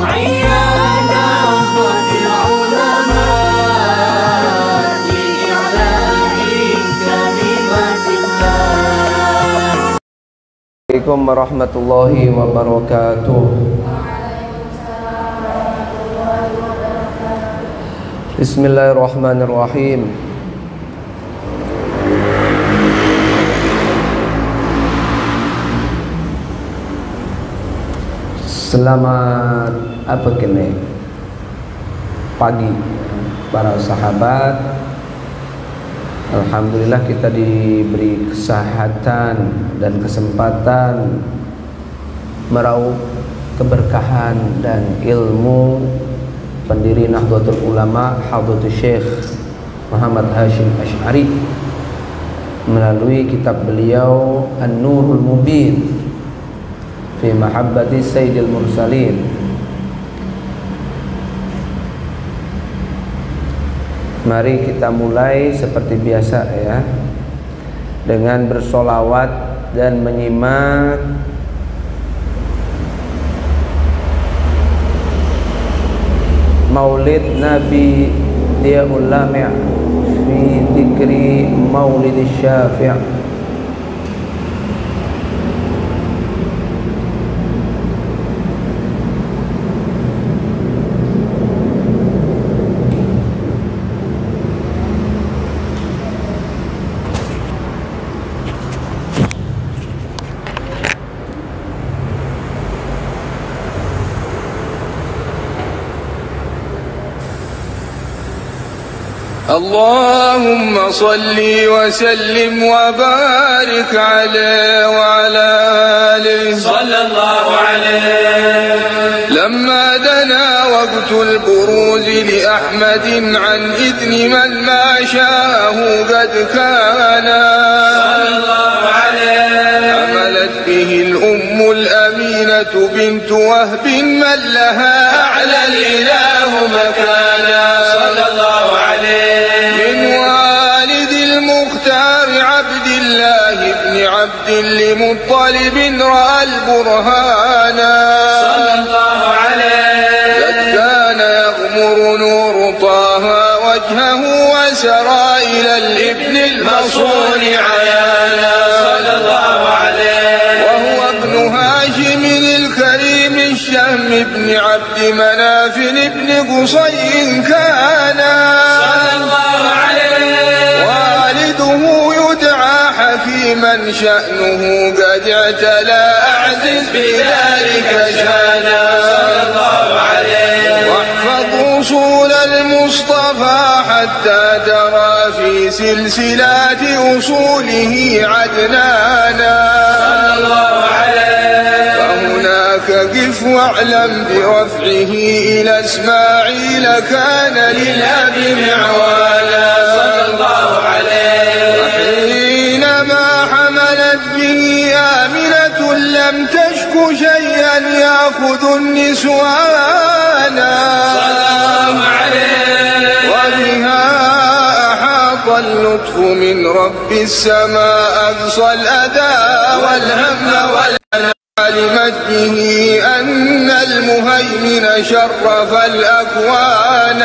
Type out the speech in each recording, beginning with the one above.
عيانا خذ العلماء لإعلاء كلمات الله. Assalamualaikum warahmatullahi wabarakatuh. Bismillahirrahmanirrahim. Selamat pagi para sahabat. Alhamdulillah kita diberi kesehatan dan kesempatan meraup keberkahan dan ilmu pendiri Nahdlatul Ulama Hadratus Syekh Muhammad Hashim Asy'ari melalui kitab beliau An-Nurul Mubin fi Mahabbati Sayyidil Mursalin. Mari kita mulai seperti biasa ya, dengan bersolawat dan menyimak Maulid Nabi Diyaul Lami' fi dzikri Maulid Syafi'. اللهم صل وسلم وبارك عليه وعلى آله صلى الله عليه. لما دنا وقت البروز لأحمد عن إذن من ما شاءه قد كان صلى الله عليه. حملت به الأم الأمينة بنت وهب من لها أعلى الإله مكانا صلى الله عليه. من والد المختار عبد الله بن عبد لمطلب رأى البرهانا صلى الله عليه. قد كان يغمر نور طه وجهه وسرى إلى الابن المصون عيانا صلى الله عليه. وهو ابن هاشم الكريم الشهم بن عبد مناف بن قصي كان صلى الله عليه. والده يدعى حكيما شأنه قد اعتلى أعزز بذلك شانا صلى الله عليه. واحفظ أصول المصطفى حتى ترى في سلسلات أصوله عدنانا صلى الله عليه. فهناك قف واعلم برفعه إلى إسماعيل كان للأب معوانا صلى الله عليه. وحينما حملت به آمنة لم تشك شيئا يأخذ النسوانا صلى الله عليه. وبها أحاط اللطف من رب السماء أقصى الأذى والهم والألم. علمت به أن المهيمن شرف الأكوان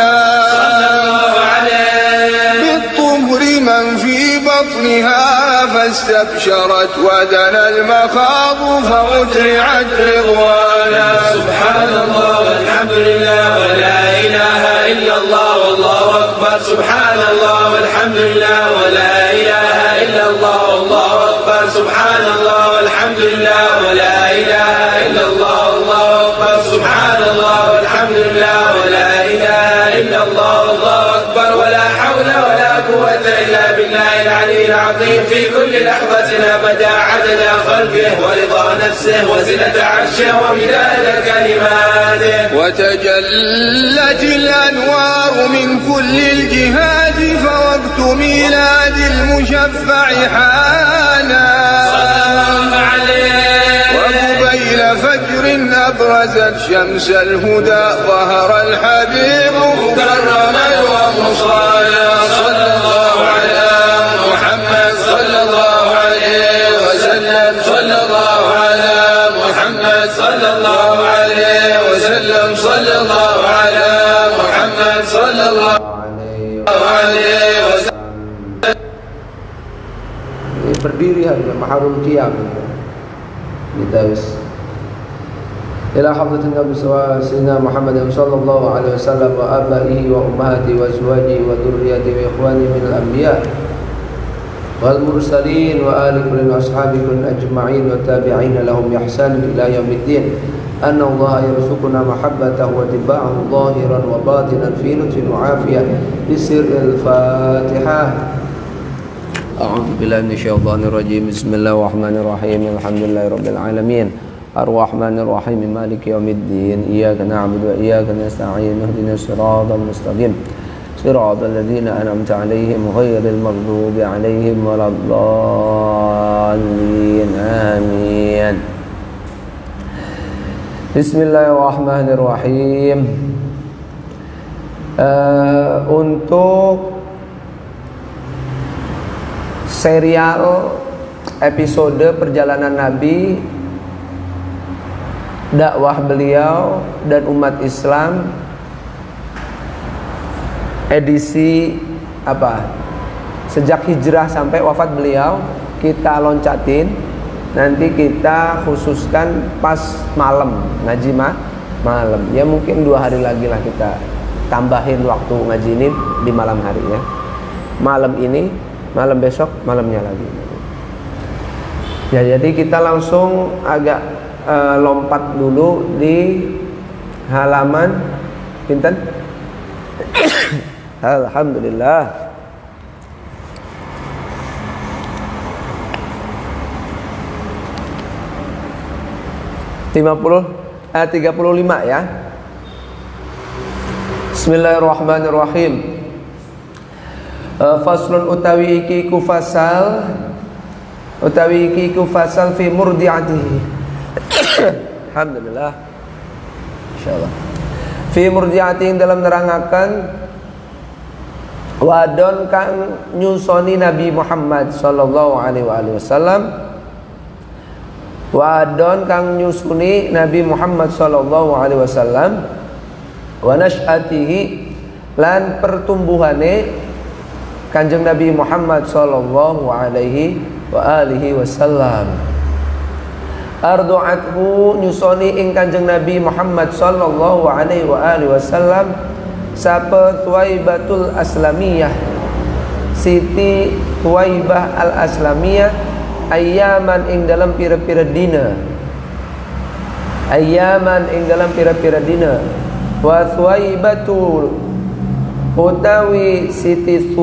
صلى الله عليه. بالطهر من في بطنها فاستبشرت ودنا المخاض فأترعت رضوانا سبحان الله والحمد لله ولا إله إلا الله والله أكبر. سبحان الله والحمد لله ولا إله إلا الله والله أكبر. سبحان الله والحمد لله ولا إله إلا الله والله أكبر. سبحان الله والحمد لله ولا إله إلا الله والله أكبر. ولا حول ولا قوة إلا بالله العلي العظيم في كل لحظة أبدا عدد خلقه ورضا نفسه وزنة عرشه ومداد كلماته. وتجلت الأنوار من كل الجهات فوقت ميلاد المشفع حانا وقبيل فجر أبرزت شمس الهدى ظهر الحبيب مكرما ومصايا صلى الله على محمد صلى الله عليه وسلم صلى الله على محمد صلى الله عليه وسلم وسلم صلى الله على محمد صلى الله عليه وسلم. Berdiri hari maharul qiyam kita wis ila hadratin Nabi Sayyidina Muhammad sallallahu alaihi wasallam wa abaihi wa ummahati wa azwajihi wa dhurriyyati wa ikhwani min al-anbiya wal mursalin wa ali kulli ashabi kun ajma'in wa tabi'in lahum bi ihsan ila yaumiddin anna Allah yarzuquna mahabbatahu wa tibba'ahu zahiran wa batinan fi nutfin wa afiyah bi sirril Fatihah. A'udzu billahi minasyaitonir rajim. Bismillahirrahmanirrahim. Alhamdulillahirabbil alamin. Arrahmanir rahim. Maliki yaumiddin. Iyyaka na'budu wa iyyaka nasta'in. Ihdinas siratal mustaqim. Siratal ladzina an'amta 'alaihim ghairil maghdubi 'alaihim waladdallin. Amin. Bismillahirrahmanirrahim. Untuk serial episode perjalanan Nabi, dakwah beliau dan umat Islam, edisi sejak hijrah sampai wafat beliau, kita loncatin. Nanti kita khususkan pas malam, ngaji malam. Ya mungkin 2 hari lagi lah kita tambahin waktu ngaji ini di malam hari ya. Malam ini, malam besok, malamnya lagi. Ya, jadi kita langsung agak lompat dulu di halaman pinten. Alhamdulillah. (35) ya. Bismillahirrahmanirrahim. Faslun utawi iki ku fasal fi murdi'atihi. Alhamdulillah. Insyaallah. Fi murdi'atihi dalam nerangaken wadon kang nyusoni Nabi Muhammad sallallahu alaihi wasallam. Wadon kang nyusuni Nabi Muhammad sallallahu alaihi wasallam wa nash'atihi lan pertumbuhane Kanjeng Nabi Muhammad sallallahu alaihi wa alihi wasallam. Ardu'athu nyusoni ing Kanjeng Nabi Muhammad sallallahu alaihi wa alihi wasallam sapa Thuwaibatul Aslamiyah, Siti Thuwaibah al-Aslamiyah, ayyaman ing dalam pira-pira dina. Ayyaman ing dalam pira-pira dina. Wa Thuwaibatul utawi Siti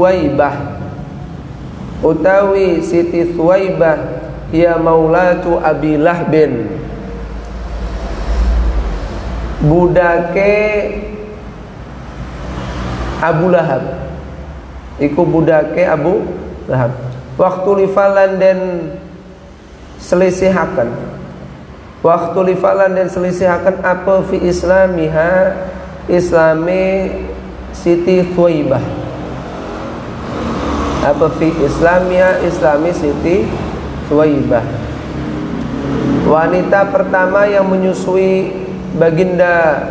Thuwaibah ya maulatu Abi Lahbin, budake Abu Lahab. Iku budake Abu Lahab. Waktu lifalan dan selisihakan. Waktu lifalan dan selisihakan apa fi islamiha, islami Siti Thuwaibah. Apa fi islamia, islami Siti Thuwaibah. Wanita pertama yang menyusui baginda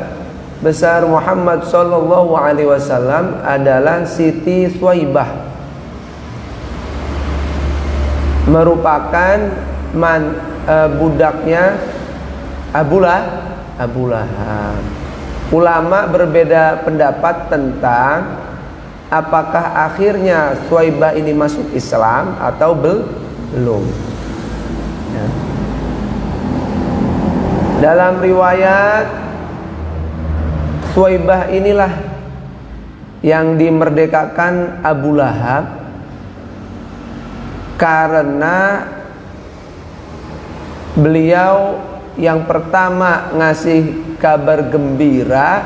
besar Muhammad sallallahu alaihi wasallam adalah Siti Thuwaibah, merupakan budaknya Abu Lahab. Ulama berbeda pendapat tentang apakah akhirnya Thuwaibah ini masuk Islam atau belum ya. Dalam riwayat, Thuwaibah inilah yang dimerdekakan Abu Lahab karena beliau yang pertama ngasih kabar gembira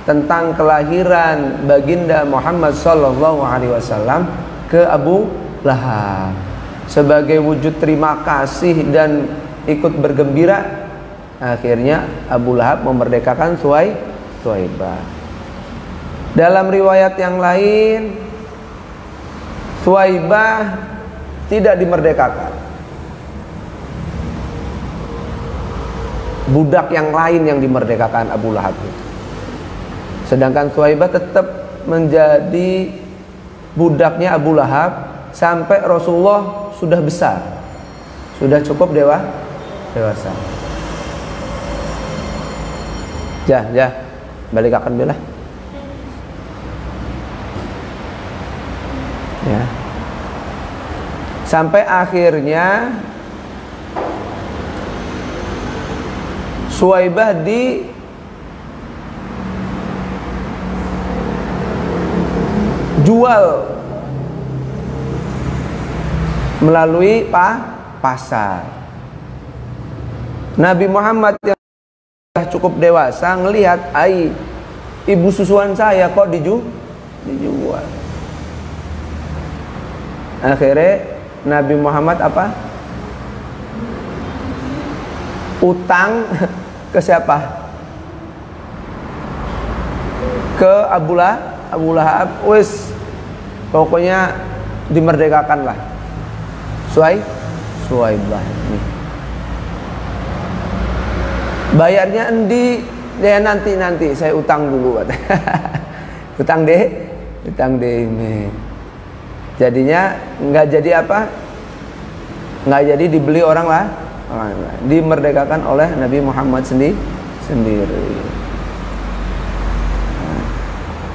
tentang kelahiran baginda Muhammad sallallahu alaihi wasallam ke Abu Lahab. Sebagai wujud terima kasih dan ikut bergembira, akhirnya Abu Lahab memerdekakan Thuwaibah. Dalam riwayat yang lain, Thuwaibah tidak dimerdekakan. budak yang lain yang dimerdekakan Abu Lahab itu. Sedangkan Suwaibah tetap menjadi budaknya Abu Lahab sampai Rasulullah sudah besar, sudah cukup dewasa. Balik akan bela. Ya. Sampai akhirnya Suwaibah dijual melalui pasar. Nabi Muhammad yang cukup dewasa ngelihat, ibu susuan saya kok dijual. Akhirnya Nabi Muhammad utang ke siapa? Ke Abu Lahab. Wis, pokoknya dimerdekakan lah Suwaibah nih. Bayarnya endi? Ya nanti saya utang dulu. utang deh ini. Jadinya nggak jadi nggak jadi dibeli orang lah, dimerdekakan oleh Nabi Muhammad sendiri.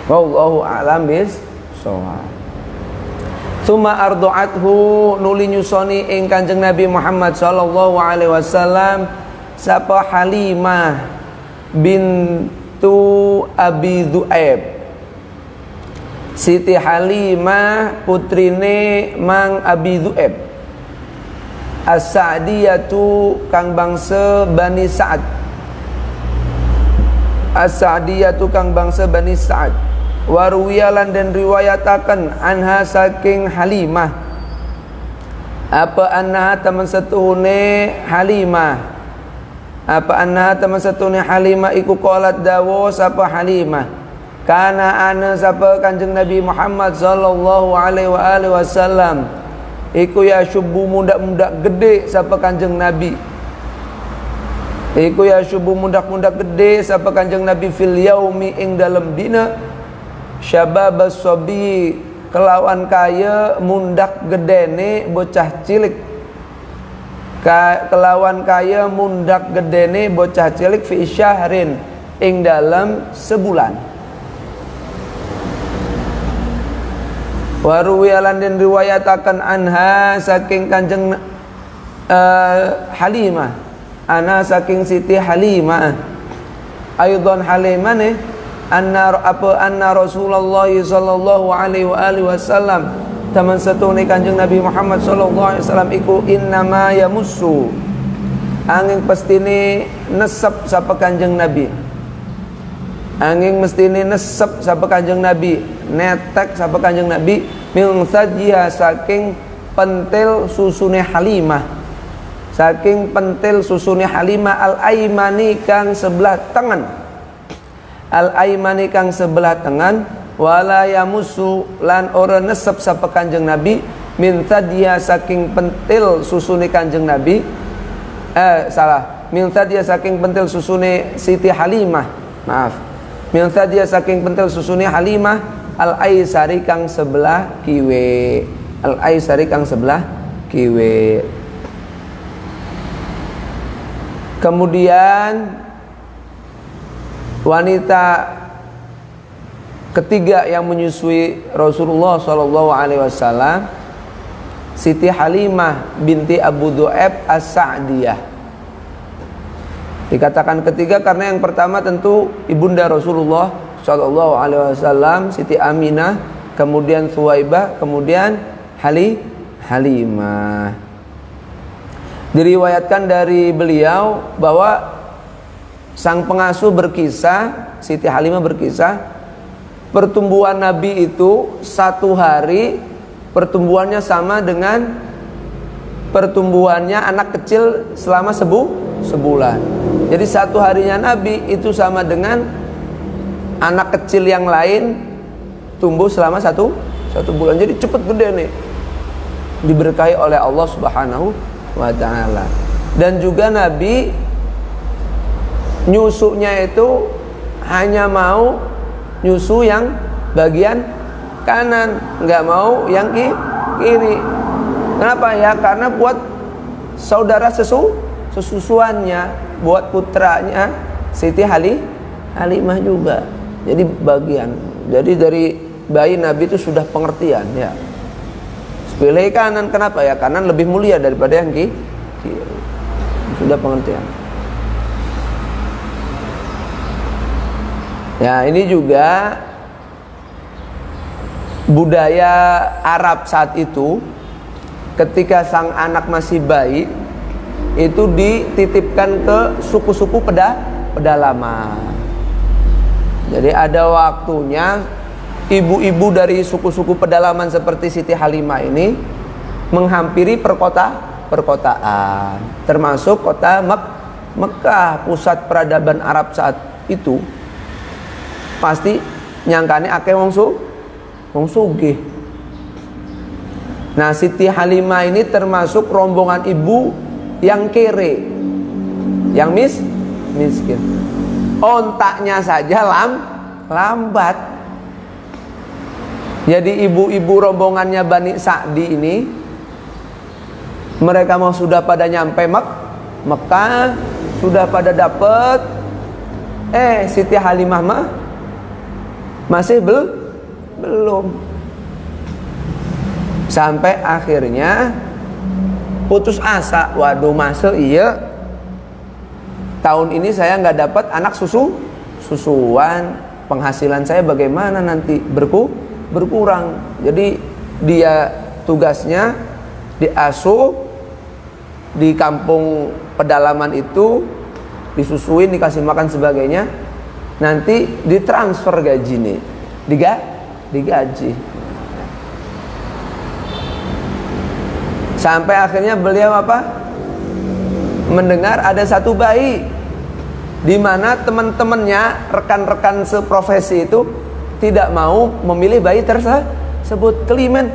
Wallahu a'lam bis-shawab. Suma ardu'athu, nuli nyusoni ing Kanjeng Nabi Muhammad sallallahu alaihi wasallam sapa Halimah bintu Abi Du'aib. Siti Halimah putrine Mang Abi Du'aib. As-Sa'diyatu kang bangsa Bani Sa'ad. As-Sa'diyatu kang bangsa Bani Sa'ad. Waruwiyalan dan riwayatakan anha saking Halimah. Apa anha teman setuhune Halimah. Apa anha teman setuhune Halimah iku qalat dawo sapa Halimah. Kana ana sapa Kanjeng Nabi Muhammad sallallahu alaihi wasallam iku ya syubu mudak-mudak gede sapa Kanjeng Nabi. Iku ya syubu mudak-mudak gede sapa Kanjeng Nabi fil yaumi ing dalem dina syababas sabi kelawan kaya mundak gedene bocah cilik. Kelawan kaya mundak gedene bocah cilik fi syahrin ing dalam sebulan. Waruwiyalan dan riwayatakan anha saking Kanjeng Halimah, ana saking Siti Halimah aidon Halimah nih anna Rasulullah sallallahu alaihi wasallam taman setune Kanjeng Nabi Muhammad sallallahu alaihi wasallam iku innama yamussu angin pastine nesep sapa Kanjeng Nabi. Angin mestine nesep sapa Kanjeng Nabi, netek sapa Kanjeng Nabi min sajiha saking pentil susune Halimah. Saking pentil susune Halimah al-aimani kang sebelah tangan. Al-aimani kang sebelah tangan wala yamusu lan ora nesep sapa Kanjeng Nabi min sajiha saking pentil susune Kanjeng Nabi. Min sajiha saking pentil susune Siti Halimah. Maaf. Min sajiha saking pentil susune Halimah al-aisari kang sebelah kiwe. Al-aisari kang sebelah kiwe. Kemudian wanita ketiga yang menyusui Rasulullah sallallahu alaihi wasallam Siti Halimah binti Abu Du'aib As-Sa'diyah. Dikatakan ketiga karena yang pertama tentu ibunda Rasulullah sallallahu alaihi wasallam Siti Aminah, kemudian Suwaibah, kemudian Halimah. Diriwayatkan dari beliau bahwa sang pengasuh berkisah, Siti Halimah berkisah, pertumbuhan Nabi itu satu hari pertumbuhannya sama dengan pertumbuhannya anak kecil selama sebulan. Jadi satu harinya Nabi itu sama dengan anak kecil yang lain tumbuh selama satu bulan. Jadi cepat gede nih, diberkahi oleh Allah Subhanahu wa ta'ala. Dan juga Nabi nyusunya itu hanya mau nyusu yang bagian kanan, nggak mau yang kiri. Kenapa ya? Karena buat saudara sesusuannya, buat putranya Siti Halimah juga. Jadi bagian. Jadi dari bayi Nabi itu sudah pengertian ya. Pilih kanan, kenapa ya? Kanan lebih mulia daripada yang kiri. Sudah pengertian. Ya, ini juga budaya Arab saat itu. Ketika sang anak masih bayi, itu dititipkan ke suku-suku pedalaman. Jadi ada waktunya ibu-ibu dari suku-suku pedalaman seperti Siti Halimah ini menghampiri perkotaan, termasuk kota Mekah, pusat peradaban Arab saat itu. Pasti nyangkane akeh wong sugih. Nah, Siti Halimah ini termasuk rombongan ibu yang kere, yang miskin. Ontaknya saja lambat. Jadi ibu-ibu rombongannya Bani Sa'di ini, mereka mau sudah pada nyampe Mekah, sudah pada dapet, Siti Halimah mah masih belum. Sampai akhirnya putus asa. Waduh, masa iya tahun ini saya nggak dapat anak susuan, penghasilan saya bagaimana nanti berkurang. Jadi dia tugasnya diasuh di kampung pedalaman itu, disusuin, dikasih makan sebagainya, nanti ditransfer gaji nih, digaji. Sampai akhirnya beliau mendengar ada satu bayi di mana teman-temannya, rekan-rekan seprofesi itu tidak mau memilih bayi tersebut. Kelimen,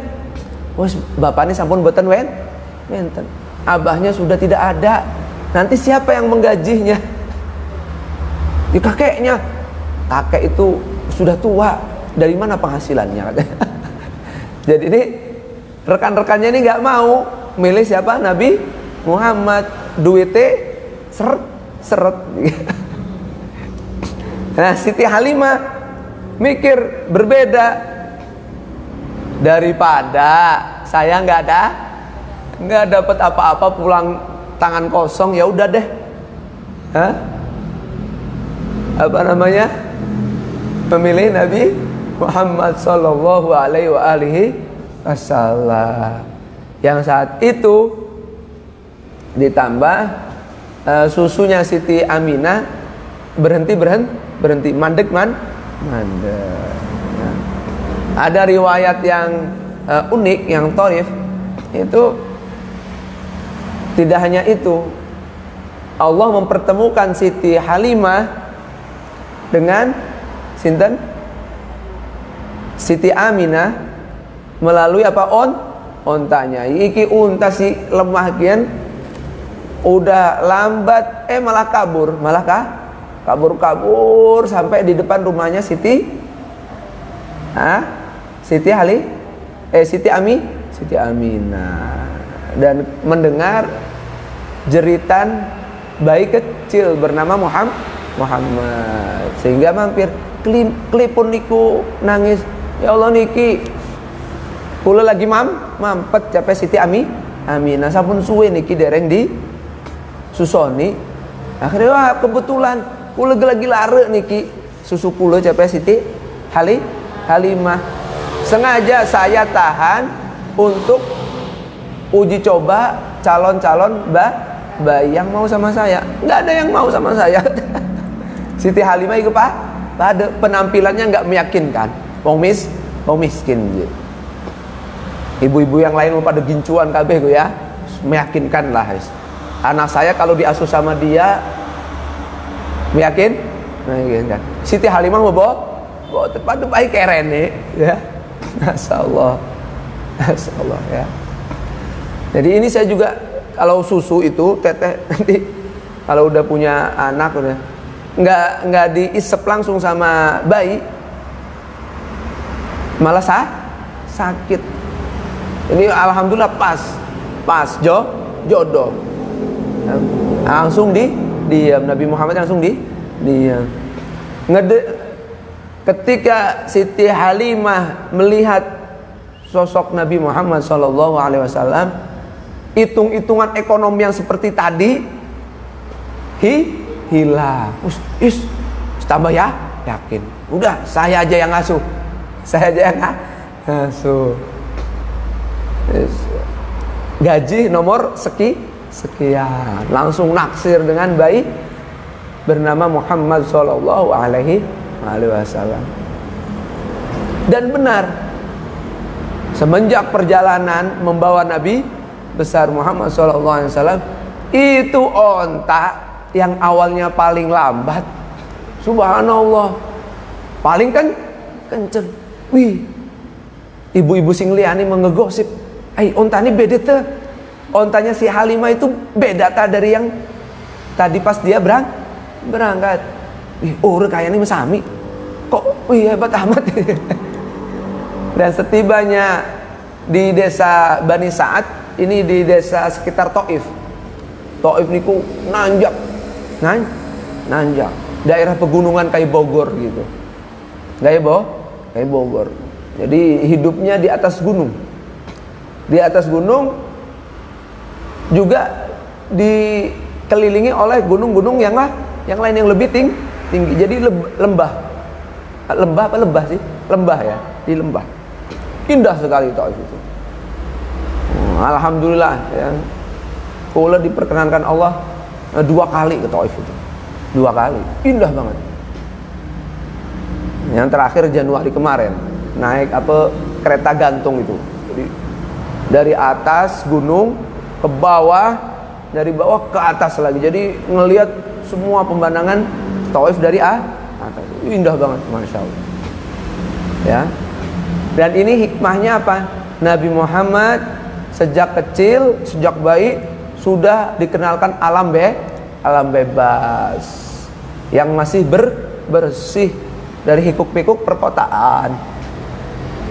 wes bapaknya sampun boten wenten, abahnya sudah tidak ada, nanti siapa yang menggajinya? Di kakeknya. Kakek itu sudah tua, dari mana penghasilannya? Jadi ini rekan-rekannya ini nggak mau milih siapa? Nabi Muhammad. Duitnya seret. Nah, Siti Halimah mikir berbeda. Daripada saya nggak dapat apa-apa, pulang tangan kosong, ya udah deh. Memilih Nabi Muhammad sallallahu alaihi wasallam. Yang saat itu ditambah susunya Siti Aminah berhenti, mandek. Ada riwayat yang unik, yang tharif, itu tidak hanya itu. Allah mempertemukan Siti Halimah dengan sinten? Siti Aminah melalui ontanya. Iki unta si lemah kian udah lambat, malah kabur sampai di depan rumahnya Siti Aminah, dan mendengar jeritan bayi kecil bernama Muhammad, sehingga mampir klipun niku nangis, ya Allah niki kula lagi mampet capek Siti Aminah, sampun suwe niki dereng di susoni. Akhirnya wah, kebetulan kula lagi lare niki susu kula capek Siti Halimah. Sengaja saya tahan untuk uji coba calon-calon bayi yang mau sama saya. Nggak ada yang mau sama saya. Siti Halimah itu pada penampilannya nggak meyakinkan. Wong miskin. Ibu-ibu yang lain mau pada gincuan kabeh gue ya, meyakinkan lah. Anak saya kalau diasuh sama dia meyakinkan. Siti Halimah mau bawa tepat baik kerene ya. Masyaallah ya. Jadi ini saya juga kalau susu itu teteh nanti kalau udah punya anak udah nggak diisep langsung sama bayi, malah sakit. Ini alhamdulillah pas jodoh. Langsung diam, Nabi Muhammad langsung diam. Ketika Siti Halimah melihat sosok Nabi Muhammad SAW, hitung-hitungan ekonomi yang seperti tadi hilang. Tambah yakin. Udah, saya aja yang ngasuh. Gaji nomor sekian. Langsung naksir dengan bayi bernama Muhammad sallallahu alaihi wasallam. Dan benar, semenjak perjalanan membawa Nabi besar Muhammad sallallahu alaihi wasallam, itu onta yang awalnya paling lambat, subhanallah, paling kenceng. Wih, ibu-ibu sing liani mengegosip, onta ini beda tuh. Ontanya si Halimah itu beda dari yang tadi pas dia berangkat. Kayaknya mesami. Kok hebat amat. Dan setibanya di desa Bani Sa'ad, ini di desa sekitar Taif. Taif niku nanjak. Daerah pegunungan kayak Bogor gitu. Kayak Bogor. Jadi hidupnya di atas gunung. Di atas gunung juga dikelilingi oleh gunung-gunung yang lain yang lebih tinggi. Jadi lembah sih? Lembah ya, di lembah. Indah sekali Taif itu. Alhamdulillah ya. Kula diperkenankan Allah 2 kali ke Taif itu. 2 kali. Indah banget. Yang terakhir Januari kemarin, naik kereta gantung itu. Jadi dari atas gunung ke bawah, dari bawah ke atas lagi. Jadi ngelihat semua pemandangan Taif dari atas. Indah banget, masya Allah. Ya. Dan ini hikmahnya apa? Nabi Muhammad sejak kecil, sejak bayi sudah dikenalkan alam bebas yang masih bersih dari hiruk-pikuk perkotaan.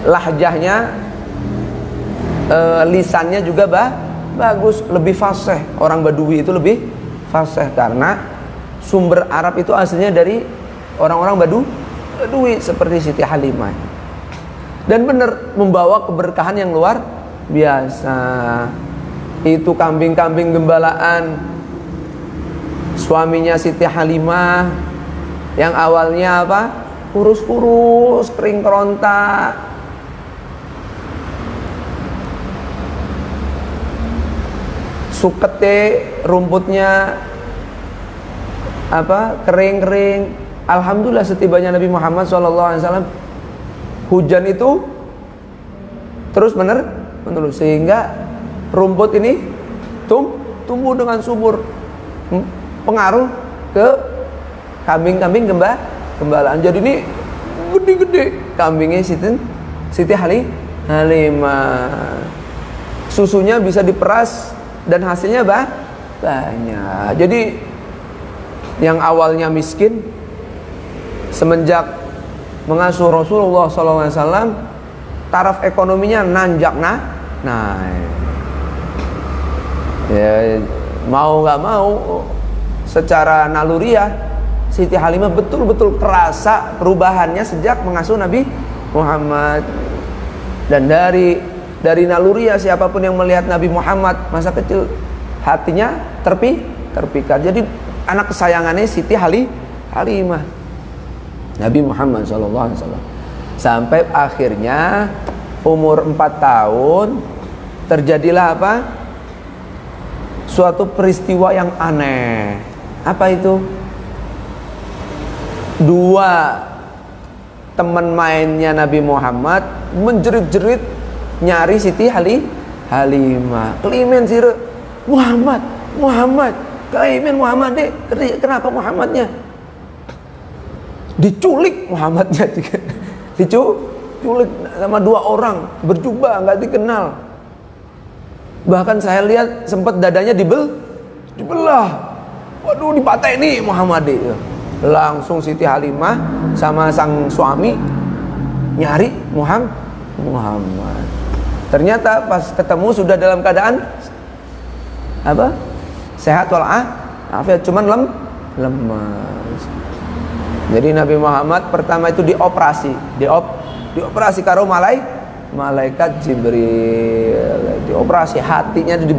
Lahjahnya, lisannya juga bagus, lebih fasih. Orang Badui itu lebih fasih karena sumber Arab itu aslinya dari orang-orang Badui seperti Siti Halimah. Dan benar membawa keberkahan yang luar biasa. Itu kambing-kambing gembalaan suaminya Siti Halimah yang awalnya kurus-kurus, kering keronta, sukete rumputnya kering-kering. Alhamdulillah setibanya Nabi Muhammad SAW, hujan itu terus menerus sehingga rumput ini tumbuh dengan subur. Pengaruh ke kambing-kambing gembalaan. Jadi ini gede-gede kambingnya Siti Halimah. Susunya bisa diperas dan hasilnya banyak. Jadi yang awalnya miskin semenjak mengasuh Rasulullah SAW, taraf ekonominya naik. Ya, mau nggak mau, secara naluriah Siti Halimah betul-betul kerasa perubahannya sejak mengasuh Nabi Muhammad. Dan dari naluriah siapapun yang melihat Nabi Muhammad masa kecil, hatinya terpikat. Jadi anak kesayangannya Siti Halimah, Nabi Muhammad SAW. Sampai akhirnya umur 4 tahun terjadilah suatu peristiwa yang aneh. Apa itu? 2 teman mainnya Nabi Muhammad menjerit-jerit nyari Siti Halimah. Kelimen sire, Muhammad, kelimen Muhammad deh. Kenapa Muhammadnya? Diculik Muhammadnya. Diculik sama 2 orang berjubah nggak dikenal. Bahkan saya lihat sempat dadanya dibelah. Waduh, dipateni Muhammad itu. Langsung Siti Halimah sama sang suami nyari Muhammad. Ternyata pas ketemu sudah dalam keadaan apa? Sehat walafiat, cuman lemas. Jadi Nabi Muhammad pertama itu dioperasi karo malaikat Jibril. Dioperasi, hatinya itu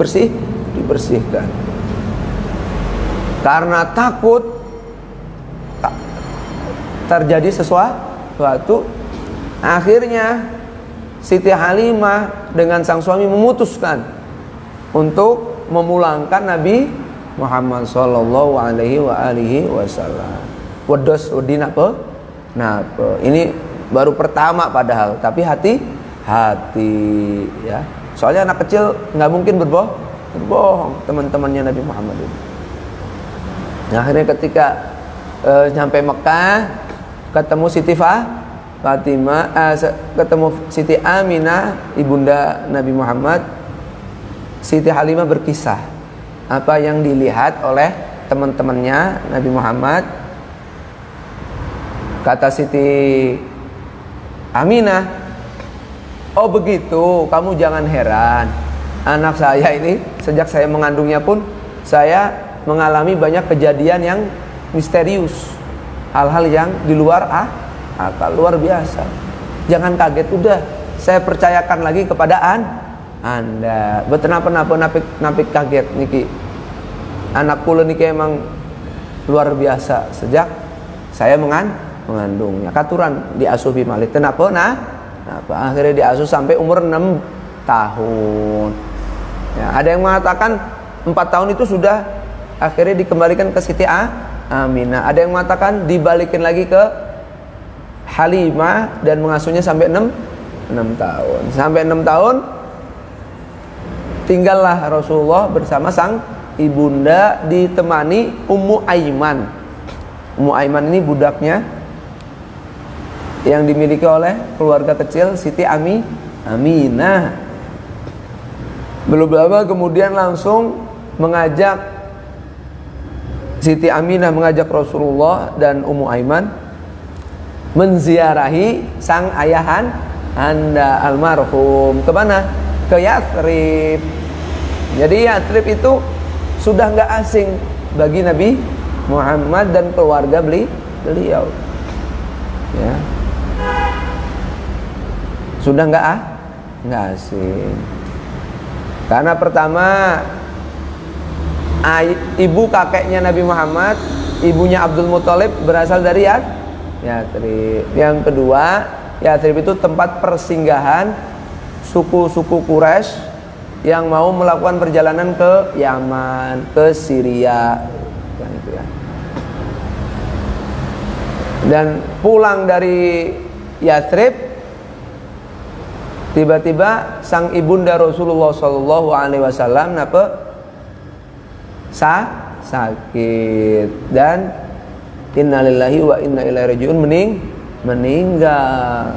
dibersihkan. Karena takut terjadi sesuatu, akhirnya Siti Halimah dengan sang suami memutuskan untuk memulangkan Nabi Muhammad sallallahu alaihi wasallam. Wedos wedi napa? Ini baru pertama padahal, tapi hati ya. Soalnya anak kecil nggak mungkin berbohong teman-temannya Nabi Muhammad itu. Nah, akhirnya ketika sampai Mekah, ketemu Siti Fatimah, ketemu Siti Aminah, ibunda Nabi Muhammad. Siti Halimah berkisah apa yang dilihat oleh teman-temannya Nabi Muhammad. Kata Siti Aminah, oh begitu, kamu jangan heran. Anak saya ini sejak saya mengandungnya pun saya mengalami banyak kejadian yang misterius, hal-hal yang di luar akal, luar biasa. Jangan kaget, udah saya percayakan lagi kepada Anda. Betul napa napik kaget niki. Anak kula niki emang luar biasa sejak saya mengandungnya. Katuran diasuh bi malih. Kenapa? Akhirnya diasuh sampai umur 6 tahun. Ya, ada yang mengatakan 4 tahun itu sudah akhirnya dikembalikan ke Siti Aminah. Ada yang mengatakan dibalikin lagi ke Halimah dan mengasuhnya sampai 6 tahun. Sampai 6 tahun tinggallah Rasulullah bersama sang ibunda ditemani Ummu Aiman. Ummu Aiman ini budaknya yang dimiliki oleh keluarga kecil Siti Aminah. Belum lama kemudian langsung Siti Aminah mengajak Rasulullah dan Ummu Aiman menziarahi sang ayahanda almarhum. Kemana? Ke Yathrib. Jadi Yathrib itu sudah nggak asing bagi Nabi Muhammad dan keluarga beliau. Ya. Sudah nggak asing. Karena pertama ibu kakeknya Nabi Muhammad, ibunya Abdul Muthalib berasal dari Yathrib. Yang kedua, Yathrib itu tempat persinggahan suku-suku Quraisy yang mau melakukan perjalanan ke Yaman, ke Syria, yang itu ya. Dan pulang dari Yathrib, tiba-tiba sang ibunda Rasulullah sallallahu alaihi wasallam sakit dan innalillahi wa inna ilaihi rajiun meninggal.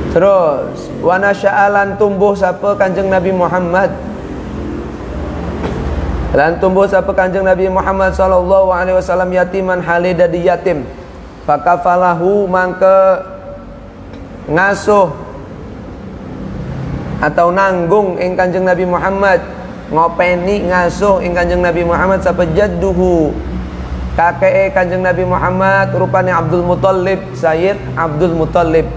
Terus wa nasya'alan tumbuh sapa Kanjeng Nabi Muhammad. Lan tumbuh sapa Kanjeng Nabi Muhammad sallallahu alaihi wasallam yatiman hale dadi yatim. Fakafalahu mangke ngasuh atau nanggung ing Kanjeng Nabi Muhammad, ngopeni ngasuh ing Kanjeng Nabi Muhammad sapa jadduhu kakeke Kanjeng Nabi Muhammad rupane Abdul Muthalib, Sayyid Abdul Muthalib.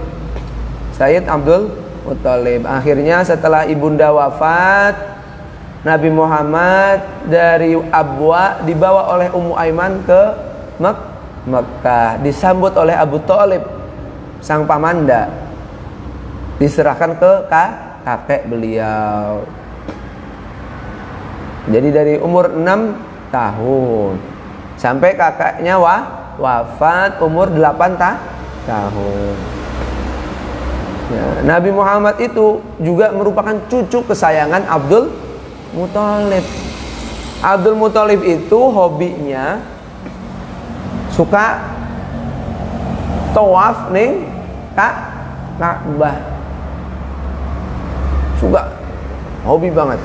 Akhirnya setelah ibunda wafat, Nabi Muhammad dari Abwa dibawa oleh Ummu Aiman ke Mekkah, disambut oleh Abu Thalib sang pamanda, diserahkan ke kakek beliau. Jadi dari umur 6 tahun sampai kakaknya wafat umur 8 tahun. Ya, Nabi Muhammad itu juga merupakan cucu kesayangan Abdul Muthalib. Abdul Muthalib itu hobinya suka tawaf ning Ka'bah. Suka, hobi banget.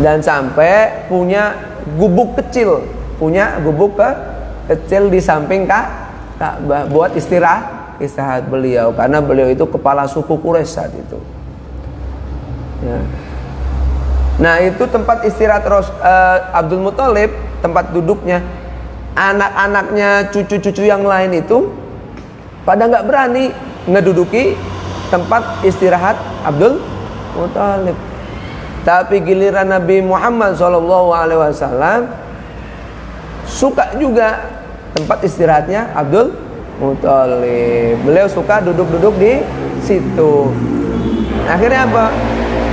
dan sampai punya gubuk kecil, kecil di samping Ka'bah buat istirahat beliau, karena beliau itu kepala suku Quraisy saat itu. Ya. Nah, itu tempat istirahat Abdul Muthalib, tempat duduknya. Anak-anaknya, cucu-cucu yang lain itu pada nggak berani ngeduduki tempat istirahat Abdul Muthalib. Tapi giliran Nabi Muhammad SAW suka juga tempat istirahatnya Abdul Muthalib. Beliau suka duduk-duduk di situ. Akhirnya apa?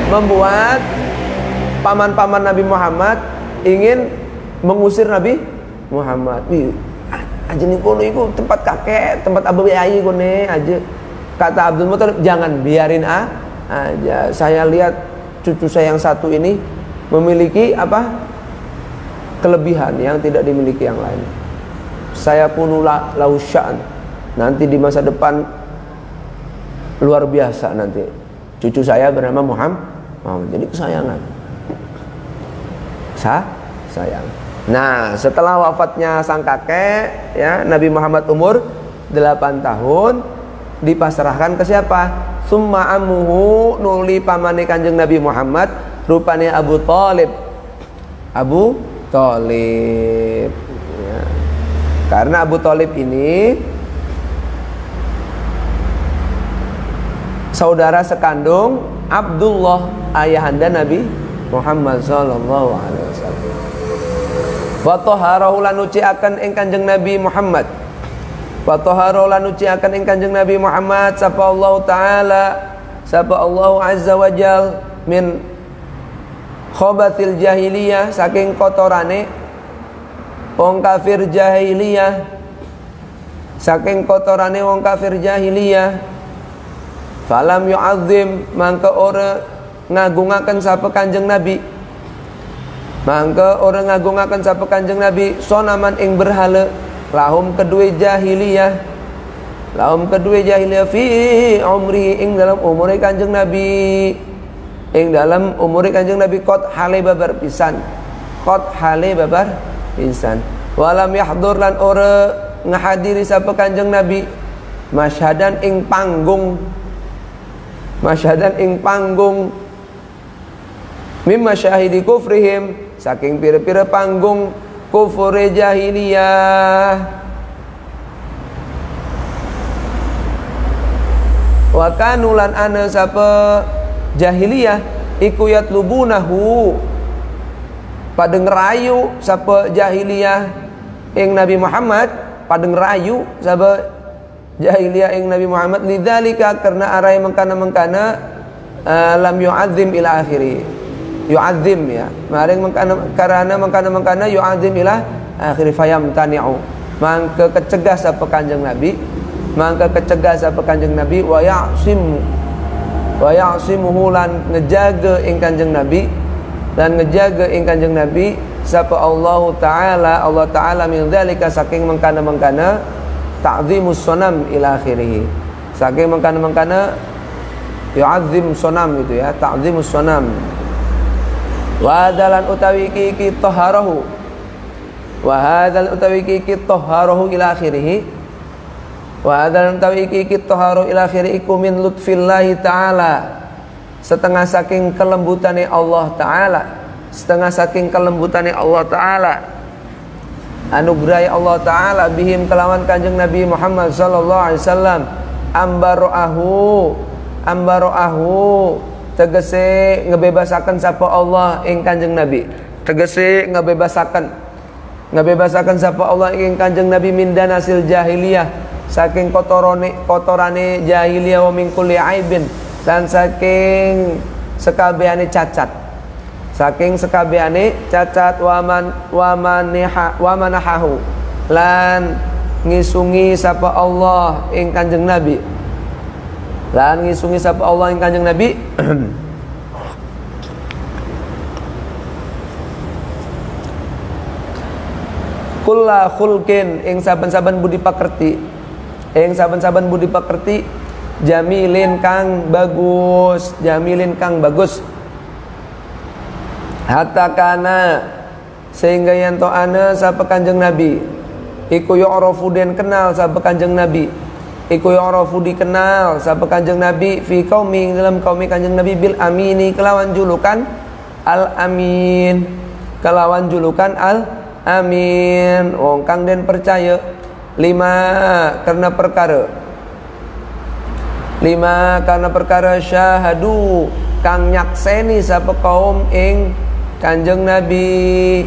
Membuat paman-paman Nabi Muhammad ingin mengusir Nabi Muhammad. Aja nih kono itu tempat kakek, tempat abu ayah kono aja. Kata Abdul Muthalib, jangan, biarin aja. Saya lihat cucu saya yang satu ini memiliki kelebihan yang tidak dimiliki yang lain. Saya pun lahu sya'an. Nanti di masa depan luar biasa nanti. Cucu saya bernama Muhammad. Jadi kesayangan. Sayang. Nah, setelah wafatnya sang kakek, ya, Nabi Muhammad umur 8 tahun, dipasrahkan ke siapa? Summa amuhu, nuli pamane Kanjeng Nabi Muhammad, rupanya Abu Thalib. Ya. Karena Abu Thalib ini saudara sekandung Abdullah, ayahanda Nabi Muhammad sallallahu alaihi wasallam. Wa taharahu lanuci akan ing Kanjeng Nabi Muhammad. Wa taharahu lanuci akan ing Kanjeng Nabi Muhammad sapa Allah taala, sapa Allah azza wa jal min khobatil jahiliyah, saking kotorane wong kafir jahiliyah, saking kotorane wong kafir jahiliyah. Falam yu'azzim, mangka ora ngagungaken sapa Kanjeng Nabi, mangka ora ngagungaken sapa Kanjeng Nabi sonaman ing berhala, lahum kedue jahiliyah, fi umri, ing dalam umure Kanjeng Nabi, ing dalam umure Kanjeng Nabi qad hale babar pisan, walam yahdur lan ora ngahadiri sapa Kanjeng Nabi masyhadan ing panggung mimma syahidi kufrihim, saking pira-pira panggung kufure jahiliyah. Wa kanulan ana sapa jahiliyah iku yatlubunahu, pada ngerayu sapa jahiliyah ing Nabi Muhammad, pada ngerayu sapa jahiliyah ing Nabi Muhammad, lidzalika karena arai mengkana lam yu'azzim ila akhiri, yu'azzim ya, maring mengkana yu'azzim ila akhiri, fayamtani'u, mangka kecegah sapa Kanjeng Nabi, wa ya'simuhu lan ngejaga ing Kanjeng Nabi, sapa Allah taala min dzalika, saking mengkana ta'zimus sonam ila akhirih, saking mengkana yu'azzim sonam itu ya, ta'zimus sonam. Wa hadalan utawi ki taharahu, ila akhirih, iku min lutfillahi ta'ala, setengah saking kelembutane Allah taala, anugerah Allah taala bihim kelawan Kanjeng Nabi Muhammad sallallahu alaihi wasallam, ambaroahu tegese ngebebasaken sapa Allah ing Kanjeng Nabi, tegese ngebebasaken sapa Allah ing Kanjeng Nabi min danasil jahiliyah, saking kotorane jahiliyah, wa min kulli aibin, dan saking sekabehane cacat, wa manahahu lan ngisungi sapa Allah ing Kanjeng Nabi, kulla khulqin, ing saben-saben budi pakerti, jamilin kang bagus, hatta kana sehingga yen to ana sapa Kanjeng Nabi iku yu'rafu den kenal sapa Kanjeng Nabi iku yu'rafu dikenal sapa Kanjeng Nabi fi qaumi dalam kaum Kanjeng Nabi bil amini kelawan julukan al amin kelawan julukan al amin wong kang den percaya lima karena perkara syahadu kang nyakseni sapa kaum ing Kanjeng Nabi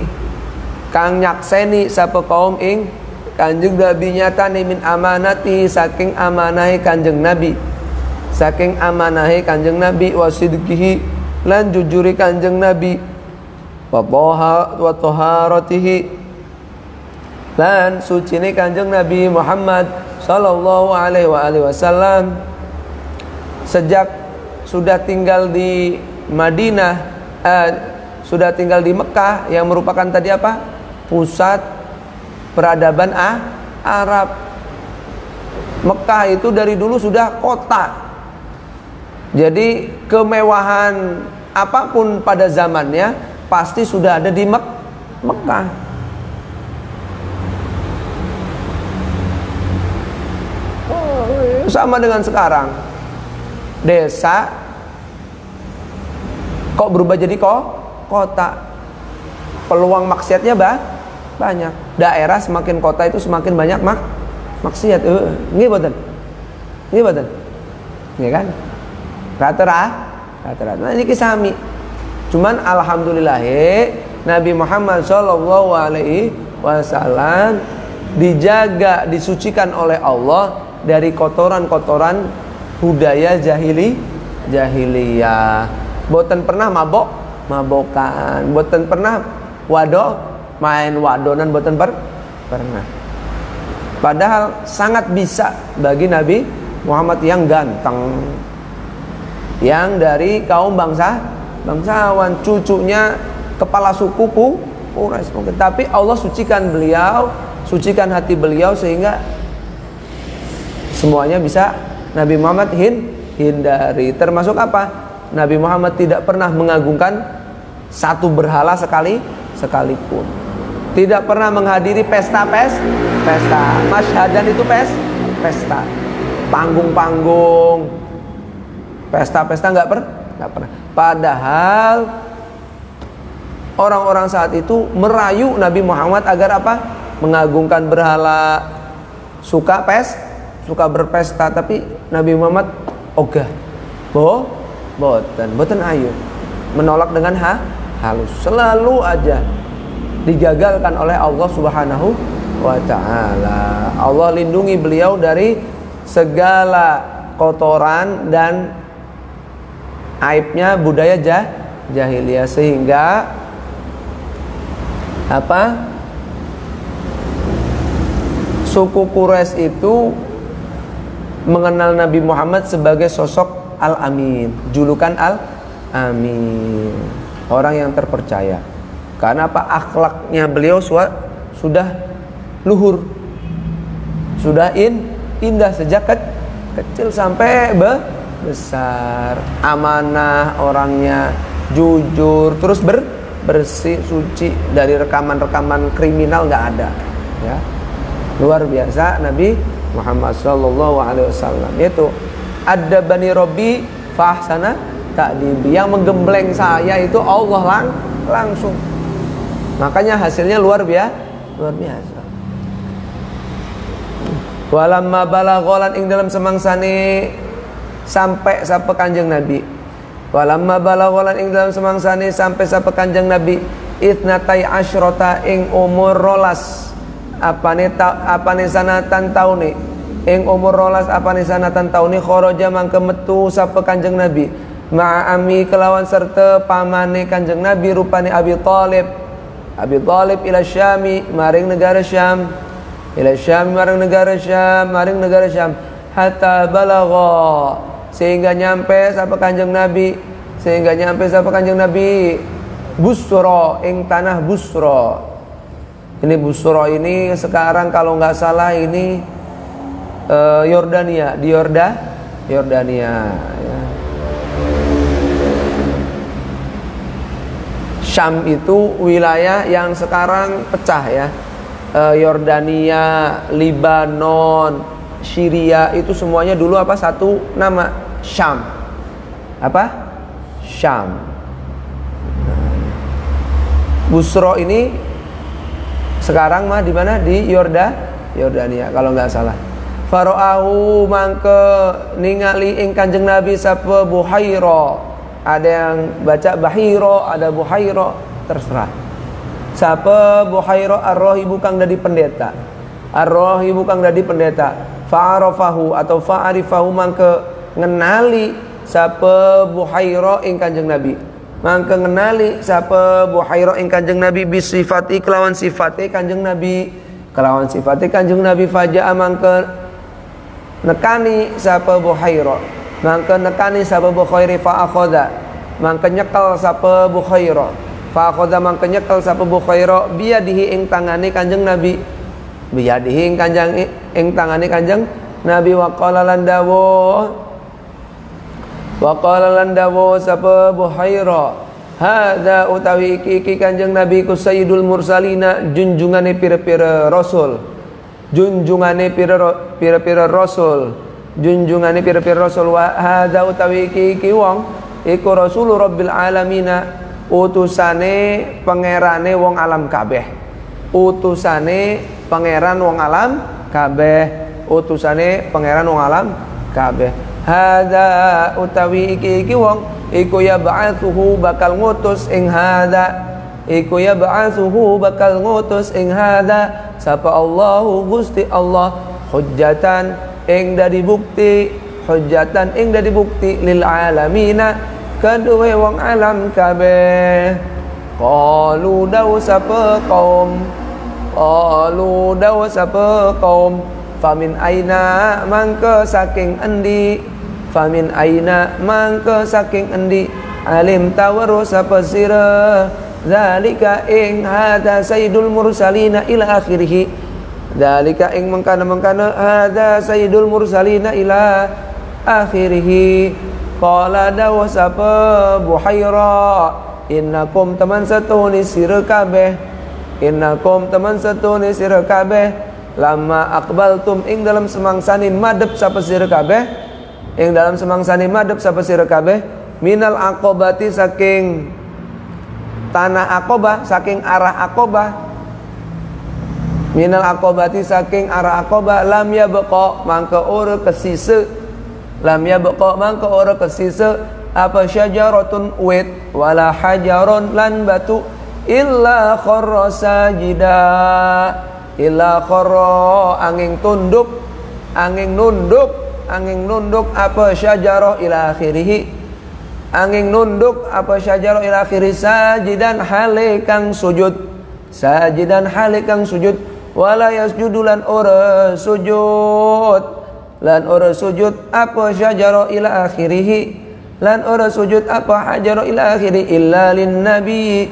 kang nyakseni sapa kaum ing Kanjeng Nabi nyatane min amanati saking amanahe Kanjeng Nabi wasidqihi lan jujuri Kanjeng Nabi wa taharatihi lan sucine Kanjeng Nabi Muhammad sallallahu alaihi wasallam sejak sudah tinggal di Madinah sudah tinggal di Mekah yang merupakan tadi apa? Pusat peradaban Arab. Mekah itu dari dulu sudah kota. Jadi kemewahan apapun pada zamannya pasti sudah ada di Mekah. Sama dengan sekarang. Desa kok berubah jadi kota. Peluang maksiatnya banyak. Daerah semakin kota itu semakin banyak maksiat. Nggih mboten? Iya kan? Rata-rata. Nah ini kisami. Cuman alhamdulillah Nabi Muhammad sallallahu alaihi wasallam dijaga, disucikan oleh Allah dari kotoran-kotoran budaya jahiliyah. Boten pernah mabokan, boten pernah main wadonan, boten pernah. Padahal sangat bisa bagi Nabi Muhammad yang ganteng, yang dari kaum bangsawan, cucunya kepala suku Quraisy. Tapi Allah sucikan beliau, sucikan hati beliau sehingga semuanya bisa Nabi Muhammad hindari. Termasuk apa? Nabi Muhammad tidak pernah mengagungkan satu berhala sekalipun. Tidak pernah menghadiri pesta. Masyhadan itu pesta. Panggung-panggung. Pesta nggak pernah. Padahal orang-orang saat itu merayu Nabi Muhammad agar apa? Mengagungkan berhala, suka berpesta, tapi Nabi Muhammad ogah. Boten ayu. Menolak dengan halus. Selalu aja digagalkan oleh Allah Subhanahu wa taala. Allah lindungi beliau dari segala kotoran dan aibnya budaya jahiliyah sehingga apa? Suku Quraisy itu mengenal Nabi Muhammad sebagai sosok Al-Amin, julukan Al-Amin, orang yang terpercaya. Karena apa? Akhlaknya beliau sudah luhur, sudah indah sejak kecil sampai besar. Amanah orangnya, jujur, terus bersih, suci dari rekaman-rekaman kriminal nggak ada. Ya, luar biasa Nabi Muhammad sallallahu alaihi wasallam. Itu ada Bani Robi fahsana ta'dibi, yang menggembleng saya itu Allah langsung. Makanya hasilnya luar biasa. Walamma balagholan ing dalam semangsane sampai sapa Kanjeng Nabi. Walamma balagholan ing dalam semangsane sampai sapa Kanjeng Nabi itnatai asyrota ing umur rolas apane sanatan taune ing umur rolas apane sanatan taune kharaja mangke metu sapa Kanjeng Nabi ma'ami kelawan serta pamane Kanjeng Nabi rupane Abi Thalib ila Syami maring negara Syam, ila Syam maring negara Syam hatta balagha sehingga nyampe sapa Kanjeng Nabi Busra ing tanah Busra. Ini Busra ini sekarang kalau nggak salah ini Yordania, di Yordania ya. Syam itu wilayah yang sekarang pecah ya. Yordania, Libanon, Syria itu semuanya dulu apa? Satu nama, Syam. Apa? Syam. Busro ini sekarang mah di mana? Di Yordania kalau nggak salah. Faro'ahu mangke ningali ing Kanjeng Nabi sapa Buhaira. Ada yang baca Bahiro, ada Buhaira, terserah. Sapa Buhaira ar-rahibu kang dadi pendeta. Ar-rahibu kang dadi pendeta. Fa'arafahu atau fa'arifahu mangke ngenali sapa Buhaira ing Kanjeng Nabi. Mangke ngenali sapa Buhaira ing Kanjeng Nabi bisifati kelawan sifate Kanjeng Nabi. Kelawan sifate Kanjeng Nabi faja'a mangke nekani sapa Buhaira, mangke nekani sapa Buhaira fa akhadha, mangke nyekel sapa Buhaira, fa akhadha mangke nyekel sapa Buhaira biyadihi ing tangane Kanjeng Nabi, biyadihi ing kanjeng ing tangane Kanjeng Nabi. Wa qala lan dawo sapa Buhaira, hadza utawi iki Kanjeng Nabi ku sayyidul mursalina, junjungane pira-pira rasul, junjungane pira-pira rasul, junjungane pira-pira rasul. Wa hadza utawi iki wong iku rasulur rabbil alamina, utusane pangerane wong alam kabeh, utusane pangeran wong alam kabeh, utusane pangeran wong alam kabeh. Hadza utawi iki wong iku ya ba'atsuhu bakal ngutus ing hadza, iku ya ba'atsuhu bakal ngutus ing hadza sapa Allahu Gusti Allah hujjatan ing dadi bukti, hujjatan ing dadi bukti lil alamina kedue wong alam kabeh. Qalu daw sapa kaum, qalu daw sapa kaum, famin aina mangke saking endi, famin aina mangke saking endi, alim tawaru sapa sira zalika ing hadza sayyidul mursalina ila akhirih, zalika ing mengkana hadza sayyidul mursalina ila akhirih. Qala dawa sapa Buhaira, innakum teman satuni sira kabeh, innakum teman satuni sira kabeh, lama aqbaltum ing dalam semangsani madhep sapa sira kabeh, ing dalam semangsani madhep sapa sira kabeh, minal aqobati saking tanah Aqobah, saking arah Aqobah, minal aqobati saking arah Aqobah, lam yabqa mangka ora kesise, lam yabqa mangka ora kesise apa syajaratun wit wala hajarun lan batu illa kharra sajida, illa kharra angin tunduk, angin nunduk, angin nunduk apa syajarah ila akhirih, angin nunduk apa syajarah ila akhirih, sajidan hale kang sujud, sajidan hale kang sujud, wala yasjudu lan ora sujud, lan ora sujud apa syajarah ila akhirih, lan ora sujud apa hajarah ila akhirih, illa lin nabi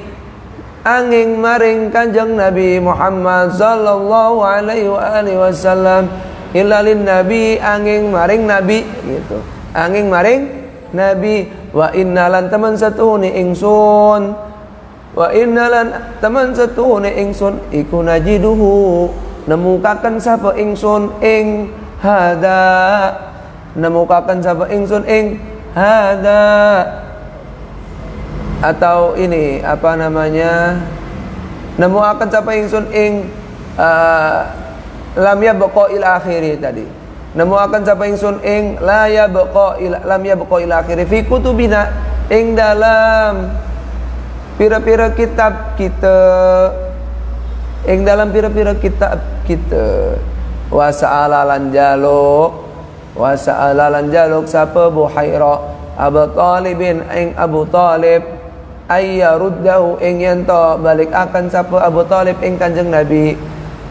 angin maring Kanjeng Nabi Muhammad sallallahu alaihi wa alihi wasallam, illa lin nabi angin maring nabi gitu, angin maring nabi. Wa innalan teman satune ingsun, wa innalan teman satune ingsun iku najiduhu nemukaken sapa ingsun ing hada, nemukaken sapa ingsun ing hada, atau ini apa namanya, nemukaken sapa ingsun ing lam yabqa ila akhiri tadi, nemukaken sapa ingsun ing la yabqa ila, lam yabqa ila akhiri fi kutubina ing dalam pira-pira kitab kita, ing dalam pira-pira kitab kita. Wa sa'ala lan jaluk, wa sa'ala lan jaluk sapa Buhaira Abu Talibin ing Abu Talib ayyaruddahu ing ento balik akan sapa Abu Talib ing Kanjeng Nabi,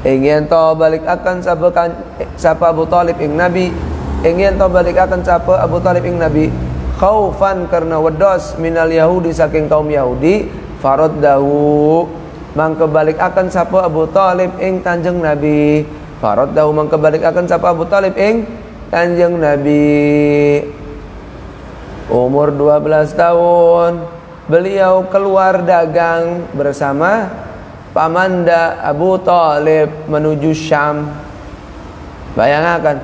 ing ento balik akan sapa Abu Talib ing Nabi, ing ento balik akan sapa Abu Talib ing Nabi, khaufan karena wedos minal Yahudi saking kaum Yahudi, faraddahu mangke balik akan sapa Abu Talib ing Kanjeng Nabi, faraddahu mangke balik akan sapa Abu Talib ing Kanjeng Nabi. Umur 12 tahun beliau keluar dagang bersama pamanda Abu Thalib menuju Syam. Bayangkan,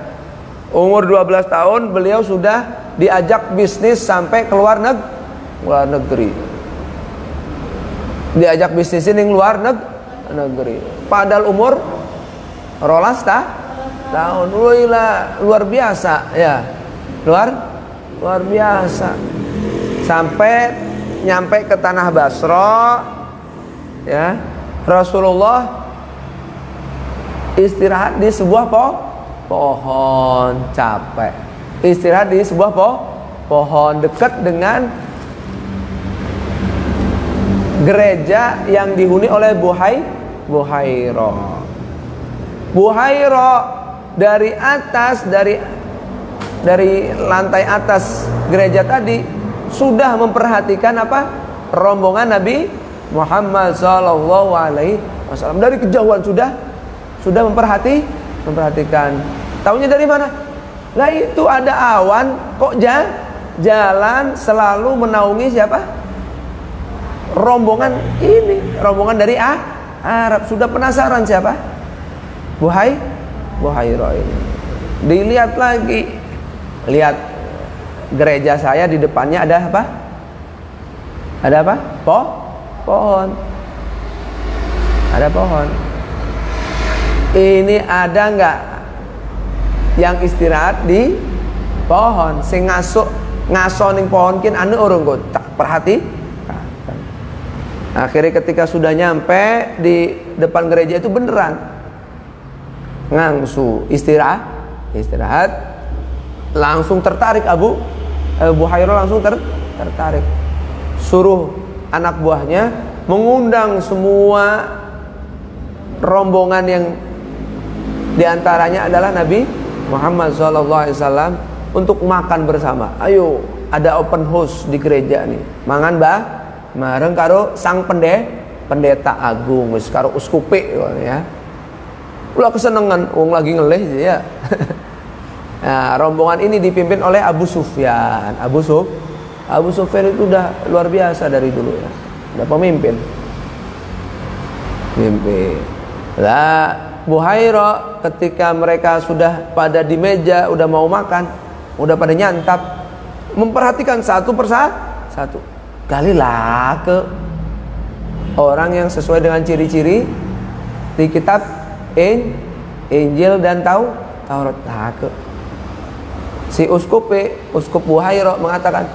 umur 12 tahun beliau sudah diajak bisnis sampai ke luar negeri. Diajak bisnis ini luar negeri. Padahal umur rolas tahun. Luar biasa ya. Luar biasa. Sampai nyampe ke tanah Basra ya. Rasulullah istirahat di sebuah pohon, capek. Istirahat di sebuah pohon dekat dengan gereja yang dihuni oleh Buhaira. Buhaira dari atas, dari lantai atas gereja tadi sudah memperhatikan apa? Rombongan Nabi Muhammad sallallahu alaihi wasallam. Dari kejauhan sudah memperhatikan. Taunya dari mana? Lah itu ada awan kok jalan selalu menaungi siapa? Rombongan ini, rombongan dari Arab. Sudah penasaran siapa? Buhaira ini. Dilihat lagi. Lihat gereja saya di depannya ada apa? Ada apa? Pohon. Ada pohon. Ini ada enggak yang istirahat di pohon? Sing ngaso ning pohon kin anu urung kok tak perhati. Akhirnya ketika sudah nyampe di depan gereja itu beneran ngangsu istirahat langsung tertarik Abu Buhaira langsung tertarik, suruh anak buahnya mengundang semua rombongan yang diantaranya adalah Nabi Muhammad SAW untuk makan bersama. Ayo, ada open house di gereja nih, mangan mareng karo sang pendeta agung wis karo uskupe ya. Ulah kesenengan wong lagi ngeleh ya. Nah, rombongan ini dipimpin oleh Abu Sufyan. Abu Sufyan itu udah luar biasa dari dulu ya. Udah pemimpin. Lah Buhaira ketika mereka sudah pada di meja, udah mau makan, udah pada nyantap, memperhatikan satu persatu. Galilah ke orang yang sesuai dengan ciri-ciri di kitab Injil dan Taurat. Ke si uskup Buhaira mengatakan,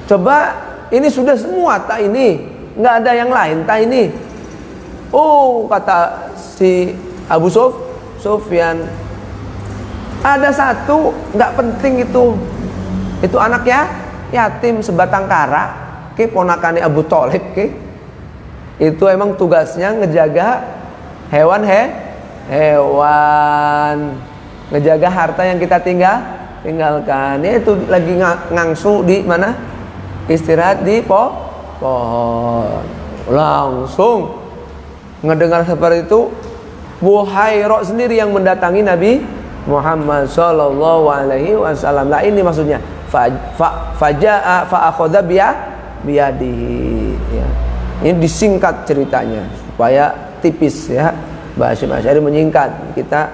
coba ini sudah semua tak ini, nggak ada yang lain tak ini. Oh, kata si Abu Sufyan, ada satu nggak penting itu anak ya yatim sebatang kara, ponakannya Abu Thalib itu emang tugasnya ngejaga hewan, ngejaga harta yang kita tinggalkan. Ya, itu lagi ngangsu di mana? Istirahat di pohon. Langsung ngedengar seperti itu, Buhaira sendiri yang mendatangi Nabi Muhammad sallallahu alaihi wasallam. Lah ini maksudnya faja'a fa akhadha biyadihi ya. Ini disingkat ceritanya supaya tipis ya. Bahasa Asy'ari menyingkat. Kita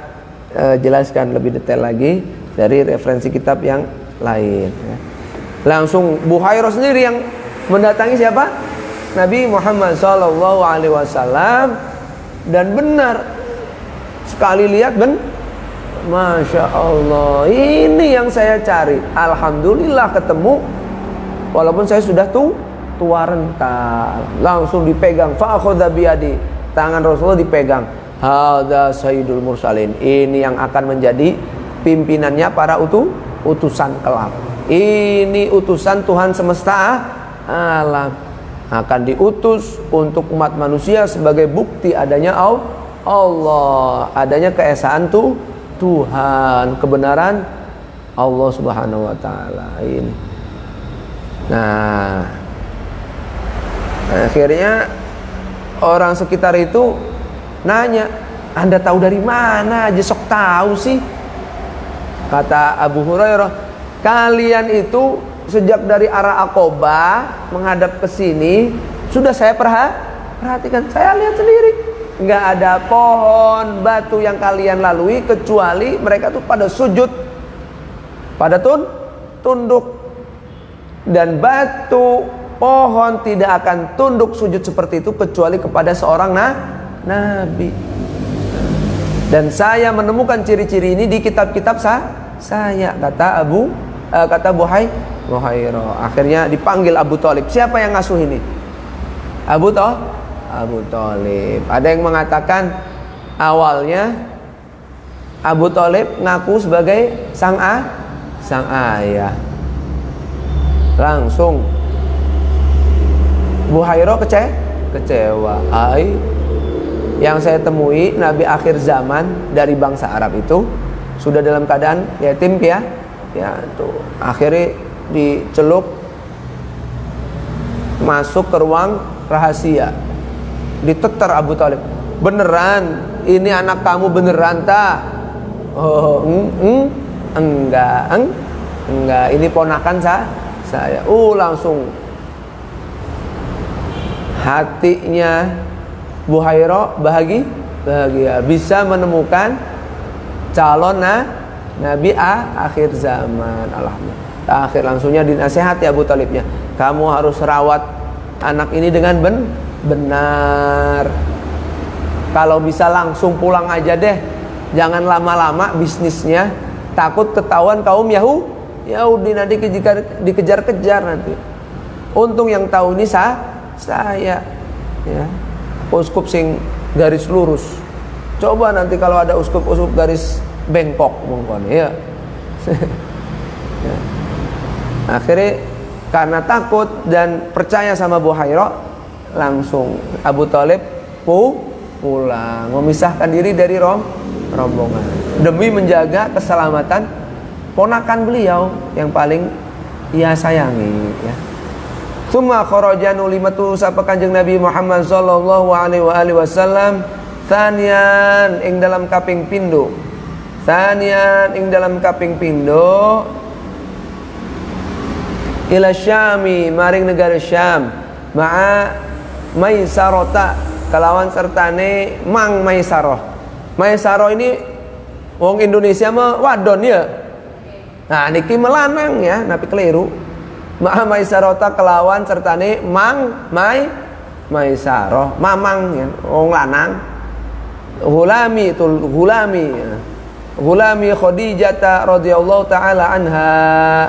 jelaskan lebih detail lagi dari referensi kitab yang lain ya. Langsung Buhaira sendiri yang mendatangi siapa? Nabi Muhammad sallallahu alaihi wasallam, dan benar sekali lihat Masya Allah, ini yang saya cari. Alhamdulillah ketemu, walaupun saya sudah tua renta. Langsung dipegang, fa'akhadha biyadi, tangan Rasulullah dipegang. Hadza sayyidul mursalin, ini yang akan menjadi pimpinannya para utusan kelak. Ini utusan Tuhan semesta alam, akan diutus untuk umat manusia sebagai bukti adanya Allah, adanya keesaan Tuhan, kebenaran Allah Subhanahu wa taala ini. Nah, akhirnya orang sekitar itu nanya, "Anda tahu dari mana aja sok tahu sih?" Kata Abu Hurairah, "Kalian itu sejak dari arah Aqobah menghadap ke sini sudah saya perhatikan, saya lihat sendiri, nggak ada pohon, batu yang kalian lalui kecuali mereka tuh pada sujud, pada tunduk, dan batu, pohon tidak akan tunduk sujud seperti itu kecuali kepada seorang nabi. Dan saya menemukan ciri-ciri ini di kitab-kitab saya, kata Buhairah. Akhirnya dipanggil Abu Thalib. Siapa yang ngasuh ini? Abu Thalib. Ada yang mengatakan awalnya Abu Thalib ngaku sebagai sang ayah. Langsung Buhairah kecewa. Yang saya temui Nabi akhir zaman dari bangsa Arab itu sudah dalam keadaan yatim ya tuh. Akhirnya diceluk, masuk ke ruang rahasia, diteter Abu Thalib. Beneran ini anak kamu beneran tak? Oh, enggak, ini ponakan saya. Langsung hatinya Buhairah bahagia bisa menemukan calon Nabi akhir zaman. Alhamdulillah. Akhir langsungnya dinasehati Abu Thalibnya, kamu harus rawat anak ini dengan benar. Kalau bisa langsung pulang aja deh, jangan lama-lama bisnisnya, takut ketahuan kaum Yahudi nanti dikejar-kejar nanti. Untung yang tahu ini saya ya, uskup sing garis lurus. Coba nanti kalau ada uskup garis bengkok mungkin ya. Ya. Akhirnya karena takut dan percaya sama Buhairah, langsung Abu Thalib pulang, memisahkan diri dari rombongan demi menjaga keselamatan ponakan beliau yang paling ia sayangi ya. Summa kharaja nulimatu sapa Kanjeng Nabi Muhammad sallallahu alaihi wasallam thaniyan ing dalam kaping pindho. Ila Syami maring negara Syam ma'a Maisarota kelawan sertane Mang Maisarah ini wong Indonesia mah wadon ya. Nah niki melanang ya, napi keliru. Ma'a Maisarota kelawan sertane Mang Maisarah mamang ya, wong lanang. Hulami Khadijah radhiyallahu taala anha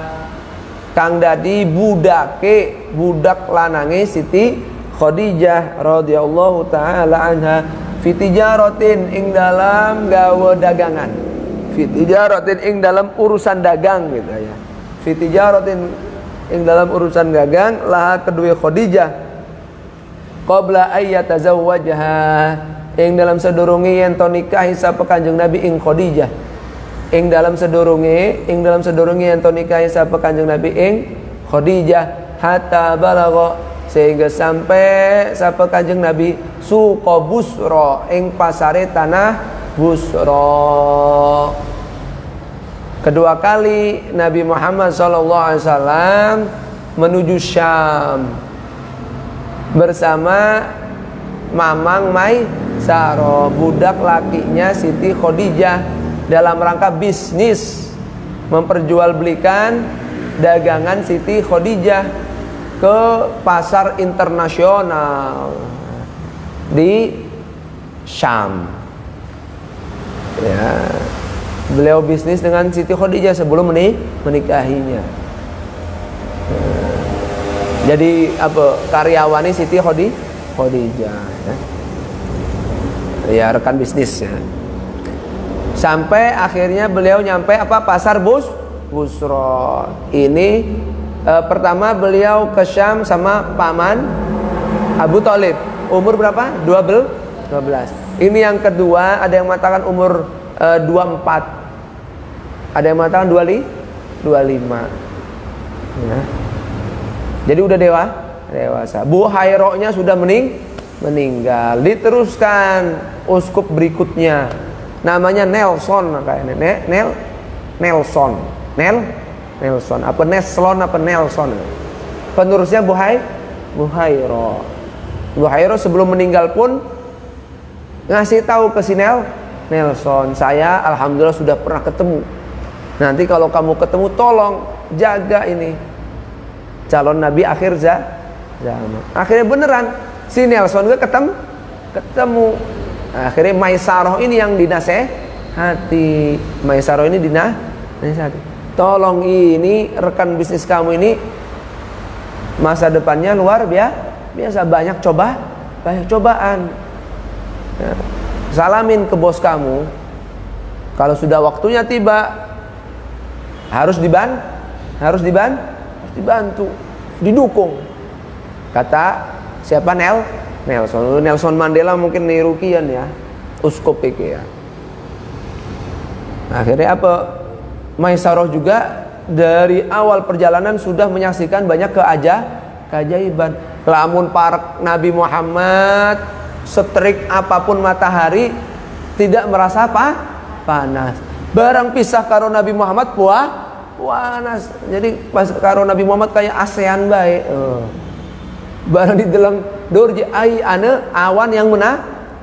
kang dadi budak lanange Siti Khadijah radhiyallahu taala anha fitijaratin ing dalam gawe dagangan, fitijaratin ing dalam urusan dagang gitu ya, fitijaratin ing dalam urusan dagang laha kedua Khadijah qabla ayyatazawwajha ing dalam sedurunge yen to nikahi sapa Kanjeng Nabi ing Khadijah, ing dalam sedurunge yen to nikahi sapa Kanjeng Nabi ing Khadijah hatta balagha sehingga sampai sapa Kanjeng Nabi suqa Busra ing pasare tanah Busra. Kedua kali Nabi Muhammad SAW menuju Syam bersama Mamang Maisarah, budak lakinya Siti Khadijah, dalam rangka bisnis memperjualbelikan dagangan Siti Khadijah ke pasar internasional di Syam. Ya, beliau bisnis dengan Siti Khadijah sebelum menikahinya. Jadi karyawani Siti Khadijah ya, rekan bisnisnya. Sampai akhirnya beliau nyampe pasar Busra. Ini pertama beliau ke Syam sama paman Abu Thalib. Umur berapa? 12. Ini yang kedua, ada yang mengatakan umur 24. Ada yang mengatakan 25. Ya. Jadi udah dewasa. Buhairahnya sudah meninggal. Diteruskan uskup berikutnya. Namanya Nelson kayaknya. Nelson. Apa Neslon apa Nelson? Penerusnya Buhairo. Buhairo sebelum meninggal pun ngasih tahu ke si Nelson, saya alhamdulillah sudah pernah ketemu. Nanti kalau kamu ketemu tolong jaga ini calon nabi akhir zaman. Akhirnya beneran si Nelson juga ketemu. Akhirnya Maisaroh ini yang dinasehati. Maisaroh ini dinasehati. Tolong ini rekan bisnis kamu ini masa depannya luar biasa, banyak cobaan. Ya. Salamin ke bos kamu. Kalau sudah waktunya tiba harus dibantu, didukung. Kata siapa? Nelson Mandela mungkin niru kian ya, uskup iki ya. Akhirnya apa? Maisaroh juga dari awal perjalanan sudah menyaksikan banyak keajaiban. Lamun parek Nabi Muhammad setrik apapun matahari tidak merasa panas. Barang pisah karo Nabi Muhammad panas. Jadi pas karo Nabi Muhammad kayak ASEAN baik. Barang di dalam dorje ai ane awan yang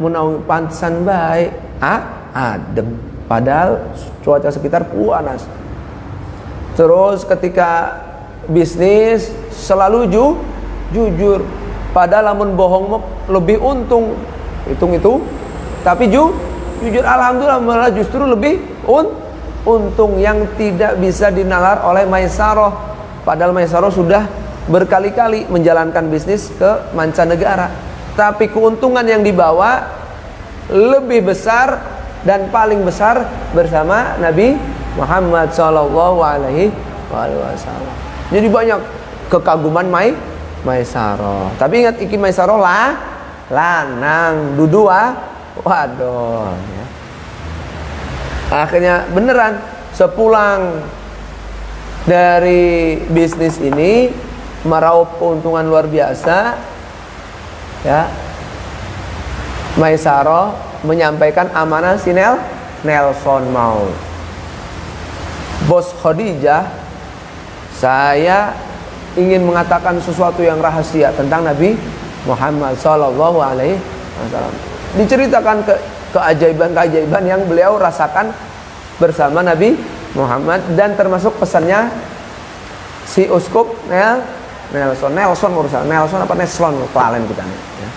menaungi pantesan baik. Adem. Padahal cuaca sekitar panas. Terus ketika bisnis selalu jujur. Padahal lamun bohong lebih untung. Hitung itu. Tapi jujur alhamdulillah malah justru lebih untung yang tidak bisa dinalar oleh Maisaroh. Padahal Maisaroh sudah berkali-kali menjalankan bisnis ke mancanegara. Tapi keuntungan yang dibawa lebih besar dan paling besar bersama Nabi Muhammad SAW. Jadi banyak kekaguman Maisaroh. Tapi ingat iki Maisaroh lanang dudua waduh ya. Akhirnya beneran sepulang dari bisnis ini meraup keuntungan luar biasa ya. Maisaroh menyampaikan amanah si Nelson mau. Bos Khadijah, saya ingin mengatakan sesuatu yang rahasia tentang Nabi Muhammad sallallahu alaihi wasallam. Diceritakan keajaiban-keajaiban yang beliau rasakan bersama Nabi Muhammad dan termasuk pesannya si uskup Nelson apa Neslon kelalen kita nih ya.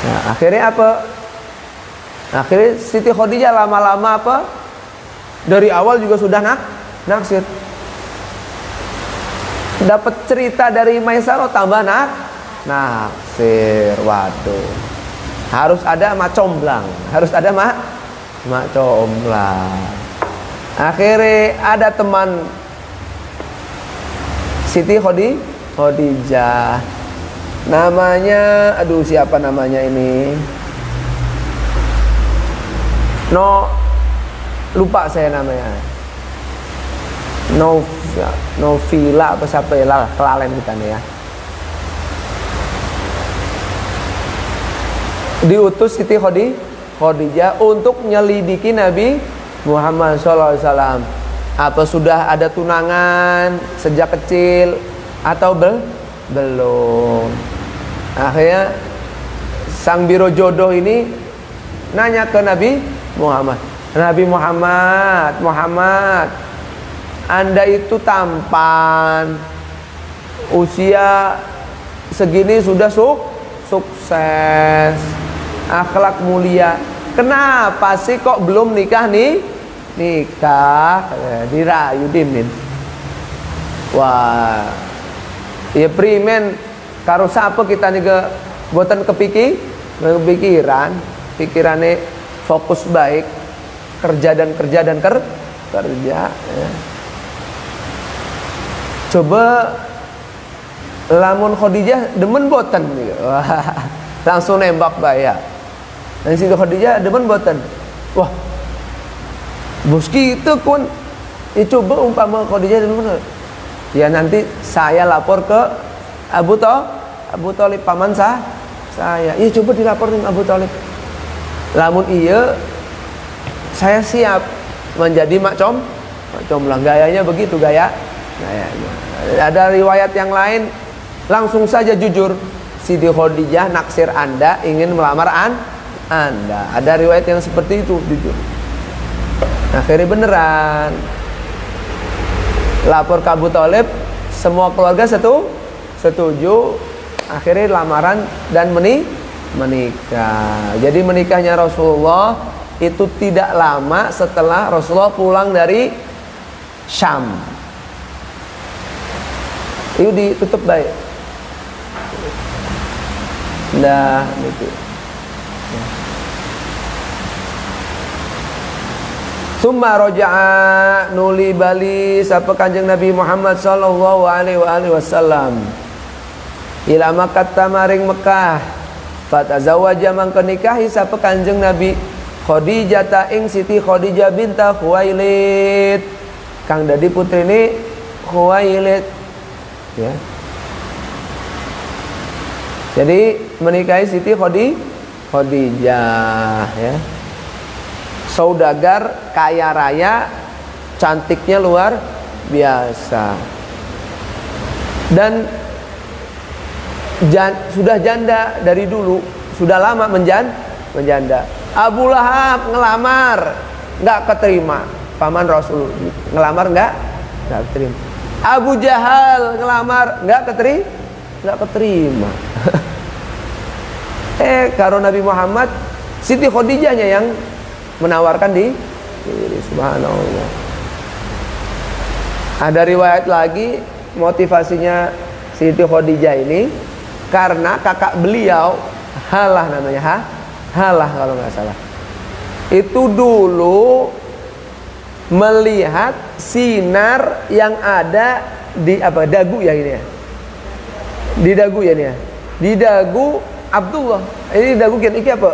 Nah, akhirnya apa? Akhirnya Siti Khadijah lama-lama apa? Dari awal juga sudah naksir. Dapat cerita dari Maisaroh tambah naksir. Waduh. Harus ada mak comblang. Akhirnya ada teman Siti Khadijah. Namanya, siapa namanya ini? Lupa saya namanya. Novila apa siapa ya lah, kelalen kita nih ya. Diutus Siti Khadijah untuk nyelidiki Nabi Muhammad SAW. Apa sudah ada tunangan sejak kecil atau belum? Akhirnya sang biro jodoh ini nanya ke Nabi Muhammad. Muhammad, Anda itu tampan, usia segini sudah sukses, akhlak mulia. Kenapa sih kok belum nikah? Dirayu dimin. Wah, ya primen karo sapa kita nih boten kepikiran, pikirannya fokus baik, kerja ya. Coba lamun Khadijah demen boten langsung nembak baya. Dan si Khadijah demen boten. Wah, bos kita kun ya coba umpama Khadijah demen. Ya nanti saya lapor ke Abu Thalib paman saya. Ya coba dilaporin Abu Thalib. Lamun iya saya siap menjadi mak comblang. Gayanya begitu, gayanya. Ada riwayat yang lain langsung saja jujur, Siti Khadijah naksir Anda, ingin melamar Anda. Ada riwayat yang seperti itu, jujur. Akhirnya beneran. Lapor ke Abu Thalib, semua keluarga setuju. Akhirnya lamaran dan menikah. Jadi menikahnya Rasulullah itu tidak lama setelah Rasulullah pulang dari Syam. Itu ditutup baik. Nah, itu. Summa roja'a nuli bali sapa Kanjeng Nabi Muhammad sallallahu alaihi wasallam ila Makkah tamaring Mekah. Fatazawaja mangka nikahi sapa Kanjeng Nabi Khadijah ta ing Siti Khadijah binta Khuwailid, kang dadi putrine Khuwailid, ya. Jadi menikahi Siti Khadijah, ya. Saudagar kaya raya, cantiknya luar biasa. Dan sudah janda dari dulu, sudah lama menjanda. Abu Lahab ngelamar, nggak keterima. Paman Rasul ngelamar nggak keterima. Abu Jahal ngelamar nggak keterima. Karo Nabi Muhammad, Siti Khadijahnya yang menawarkan diri. Subhanallah. Ada riwayat lagi motivasinya Siti Khadijah ini karena kakak beliau Halah namanya, Halah kalau nggak salah. Itu dulu melihat sinar yang ada di dagu ya ini ya. Di dagu ya ini ya. Di dagu Abdullah. Ini dagu ini apa?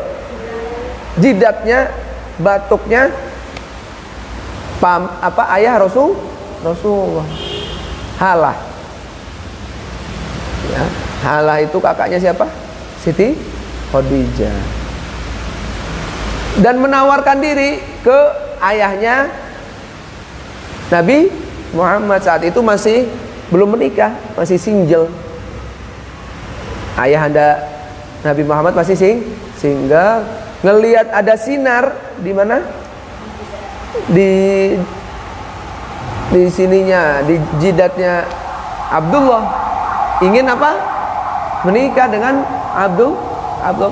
Jidatnya, batuknya ayah Rasulullah. Halah. Ya, Halah itu kakaknya siapa? Siti Khadijah. Dan menawarkan diri ke ayahnya Nabi Muhammad. Saat itu masih belum menikah, masih single. Ayahanda Nabi Muhammad masih single. Ngelihat ada sinar di mana? Di sininya, di jidatnya Abdullah. Ingin apa? Menikah dengan Abdul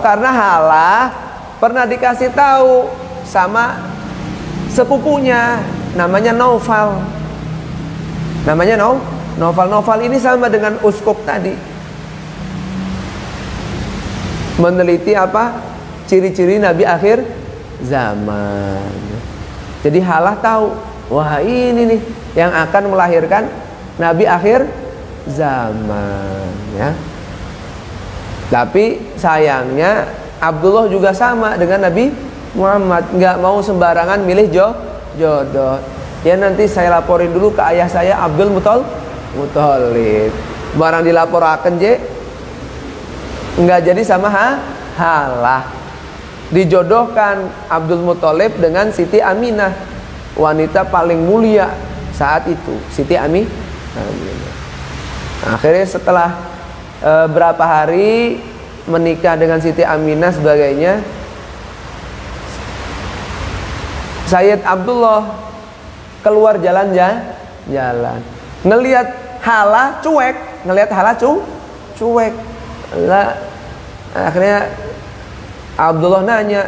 karena Halah pernah dikasih tahu sama sepupunya namanya Naufal. Namanya Naufal ini sama dengan uskup tadi. Meneliti apa? Ciri-ciri Nabi akhir zaman. Jadi Halah tahu, wah ini nih yang akan melahirkan Nabi akhir zaman, ya. Tapi sayangnya Abdullah juga sama dengan Nabi Muhammad, nggak mau sembarangan milih jodoh. Ya nanti saya laporin dulu ke ayah saya Abdul Muthalib. Barang dilaporaken nggak jadi sama Halah. Dijodohkan Abdul Muthalib dengan Siti Aminah, wanita paling mulia saat itu, Siti Aminah. Akhirnya setelah berapa hari menikah dengan Siti Aminah sebagainya, Sayyid Abdullah keluar jalan. Ngelihat Halah cuek, cuek. Lah, akhirnya Abdullah nanya,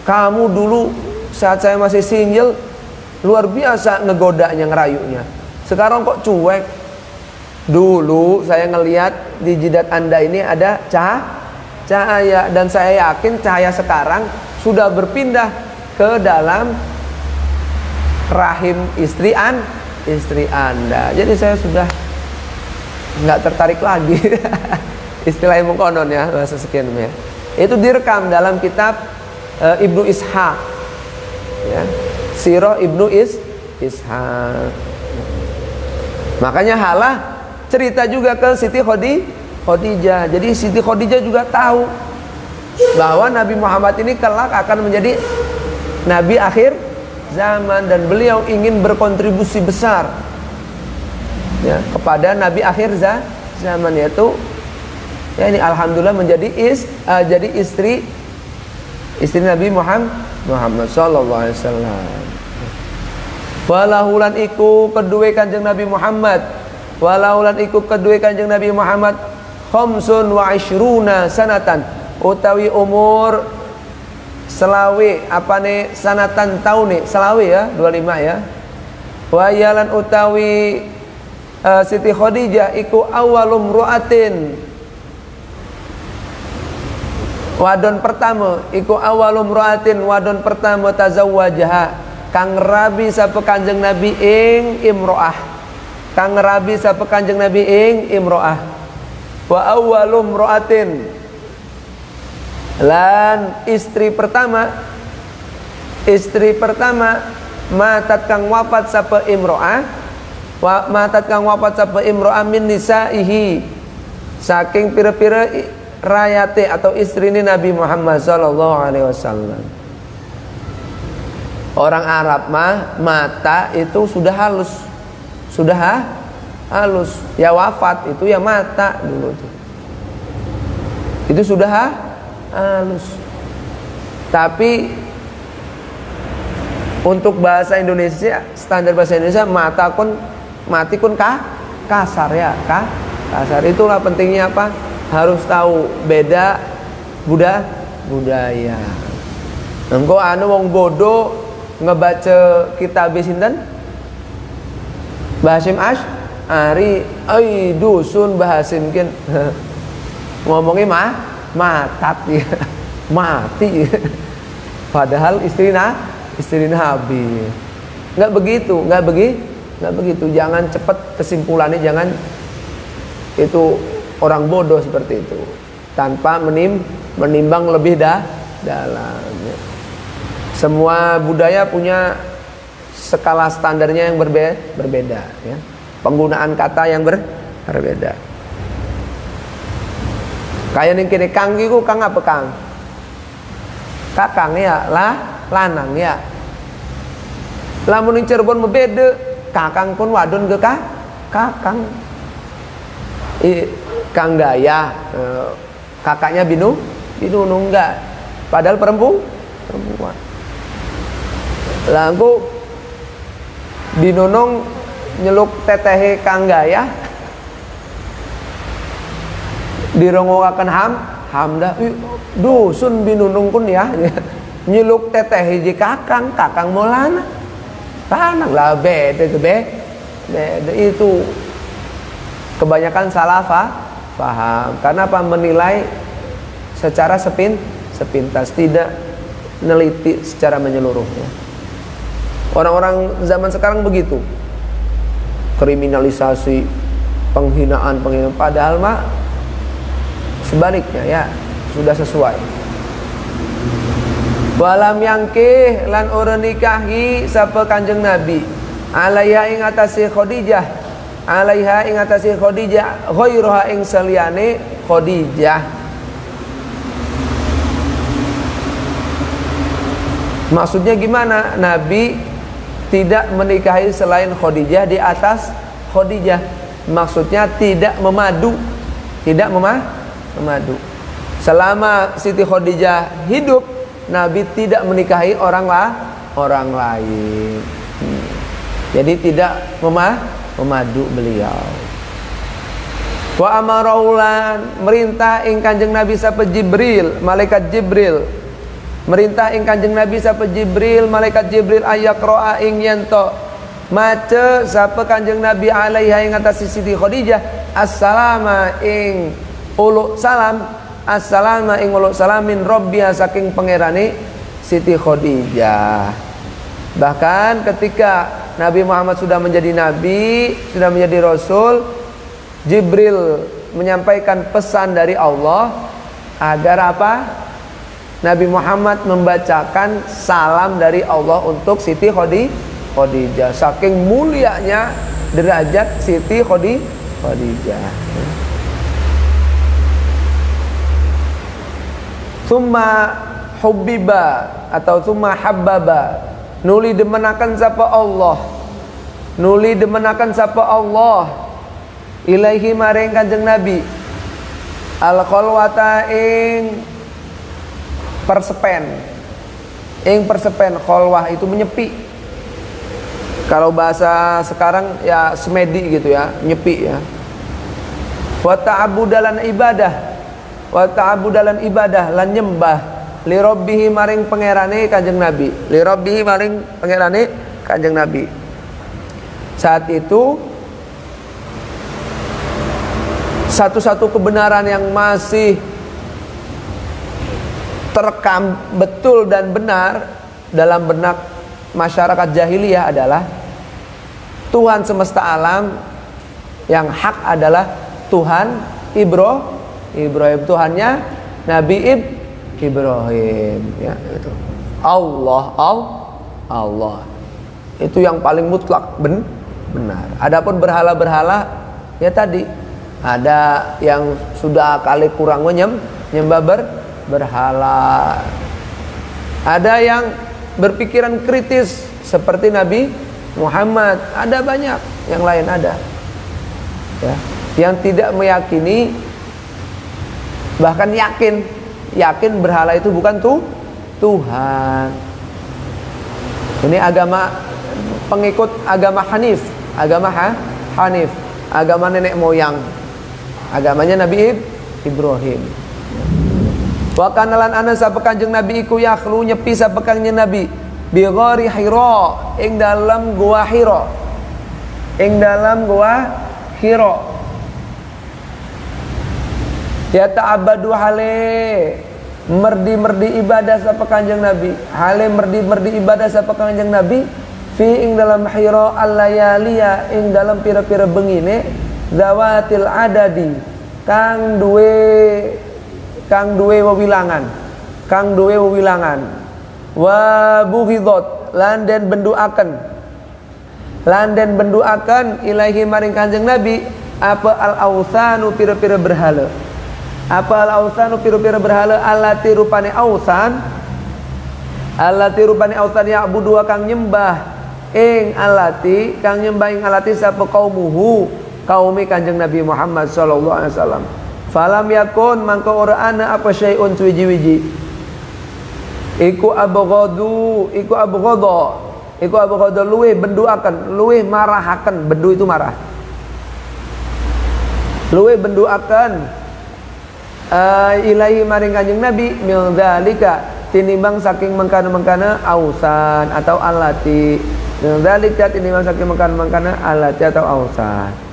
kamu dulu saat saya masih single luar biasa ngegodanya, ngerayunya. Sekarang kok cuek? Dulu saya ngelihat di jidat Anda ini ada cahaya, dan saya yakin cahaya sekarang sudah berpindah ke dalam rahim istri Anda. Jadi saya sudah nggak tertarik lagi. Istilah ilmu konon ya, bahasa sekian ya. Itu direkam dalam kitab Ibnu Ishaq, ya, Sirah Ibnu Ishaq. Makanya Halah cerita juga ke Siti Khadijah. Jadi Siti Khadijah juga tahu bahwa Nabi Muhammad ini kelak akan menjadi Nabi akhir zaman, dan beliau ingin berkontribusi besar ya kepada Nabi akhir zaman, yaitu ya ini alhamdulillah menjadi jadi istri Nabi Muhammad sallallahu alaihi wasallam. Walahulan iku kedue Kanjeng Nabi Muhammad, walahulan iku kedue Kanjeng Nabi Muhammad khamsun wa ishruna sanatan, utawi umur selawe apane sanatan taune selawe ya 25 ya. Wa yalan utawi Siti Khadijah iku awalum ru'atin, wadon pertama iku awalum ru'atin, wadon pertama tazawwajaha kang rabi sapa Kanjeng Nabi ing imro'ah, kang rabi sapa Kanjeng Nabi ing imro'ah. Wa awalum ru'atin, lan istri pertama matat kang wafat sapa imro'ah, matat kang wafat sapa imro'ah min nisaihi, saking pira-pira rayate atau istrine Nabi Muhammad sallallahu alaihi wasallam. Orang Arab mah mata itu sudah halus, halus. Ya wafat itu ya mata dulu tuh. Itu sudah halus. Tapi untuk bahasa Indonesia, standar bahasa Indonesia mati kun kasar ya, kasar. Itulah pentingnya apa? Harus tahu beda budaya. Engko anu wong bodoh ngebaca kitab sinten? Bahasim Asy'ari, ai dusun bahasim kin ngomongnya matat ya. Mati. Padahal istri Nabi. Enggak begitu. Jangan cepat kesimpulannya, jangan itu orang bodoh seperti itu tanpa menimbang lebih dalam ya. Semua budaya punya skala standarnya yang berbeda ya. Penggunaan kata yang berbeda. Kayak ning kene kang iku kang apa kang? Kakang ya, lanang ya. Lamun ning Cirebon beda, kakang pun wadon ke kakang. Kang Daya, kakaknya Binu enggak. Padahal perempuan. Lalu Binunung nyeluk tetehe Kang Daya, dirongokaken hamdah. Dusun Binunung pun ya nyeluk tetehe ji kakang molana. Tanang lah beda itu. Kebanyakan salah paham. Karena apa? Menilai secara sepintas, tidak neliti secara menyeluruh ya. Orang-orang zaman sekarang begitu, kriminalisasi, penghinaan, padahal mah sebaliknya ya, sudah sesuai. Walam yangkih lan ora nikahi sapa Kanjeng Nabi alaiha ing atase Khadijah, alaiha ing atase Khadijah ghairuha ing saliyane Khadijah. Maksudnya gimana? Nabi tidak menikahi selain Khadijah di atas Khadijah. Maksudnya tidak memadu. Selama Siti Khadijah hidup, Nabi tidak menikahi orang lain. Jadi tidak memadu beliau. Wa amaraulan merintah ing Kanjeng Nabi sapa Jibril, malaikat Jibril. Merintah ing Kanjeng Nabi sapa Jibril, malaikat Jibril ayaqra'a ing yento maca sapa Kanjeng Nabi alaiha ing atas Siti Khadijah assalama ing uluk salam, assalama ing uluk salam min rabbiha saking pangerane Siti Khadijah. Bahkan ketika Nabi Muhammad sudah menjadi nabi, sudah menjadi rasul, Jibril menyampaikan pesan dari Allah agar apa? Nabi Muhammad membacakan salam dari Allah untuk Siti Khadijah. Saking mulianya derajat Siti Khadijah. Summa hubbiba atau summa habbaba, nuli demenaken sapa Allah, nuli demenaken sapa Allah ilaihi maring Kanjeng Nabi al khalwata ing persepen khalwah itu menyepi. Kalau bahasa sekarang ya semedi gitu ya, nyepi ya. Wa ta'abudalan ibadah lan nyembah li rabbihi maring pangerane Kanjeng Nabi, li rabbihi maring pangerane Kanjeng Nabi. Saat itu satu-satu kebenaran yang masih terekam betul dan benar dalam benak masyarakat jahiliyah adalah Tuhan semesta alam yang hak adalah Tuhan Ibrahim, Tuhannya Nabi Ibrahim ya, itu. Allah itu yang paling mutlak benar. Adapun berhala-berhala ya tadi ada yang sudah kali kurang menyembah berhala. Ada yang berpikiran kritis seperti Nabi Muhammad, ada banyak yang lain ada ya, yang tidak meyakini, bahkan yakin berhala itu bukan Tuhan. Ini agama pengikut agama Hanif, agama nenek moyang, agamanya Nabi Ibrahim. Wa kanalan ana sapa Kanjeng Nabi iku yakhlu nyepi sapa Kanjeng Nabi bi ghari Hira ing dalam gua Hira. Ya ta'abbadu hale merdi ibadah sapa Kanjeng Nabi, hale merdi ibadah sapa Kanjeng Nabi fi ing dalam Hira al-layaliya ing dalam pira-pira bengine zawatil adadi kang duwe wewilangan wa bughidhat lan den benduaken ilaahi maring Kanjeng Nabi apa al-autsanu pira-pira berhala, allati rupane ausan ya budu kang nyembah ing alati sapa kaumuhu kaumi Kanjeng Nabi Muhammad sallallahu alaihi wasallam. Falam yakun mangko ora ana apa syai'un wiji-wiji iku abghadu luweh benduaken, luweh marahaken. Bendu itu marah. Luweh benduaken ilahi maring Kanjeng Nabi min dzalika tinimbang saking mengkana ausan atau alati, min dzalika tinimbang saking mengkana alati atau ausan.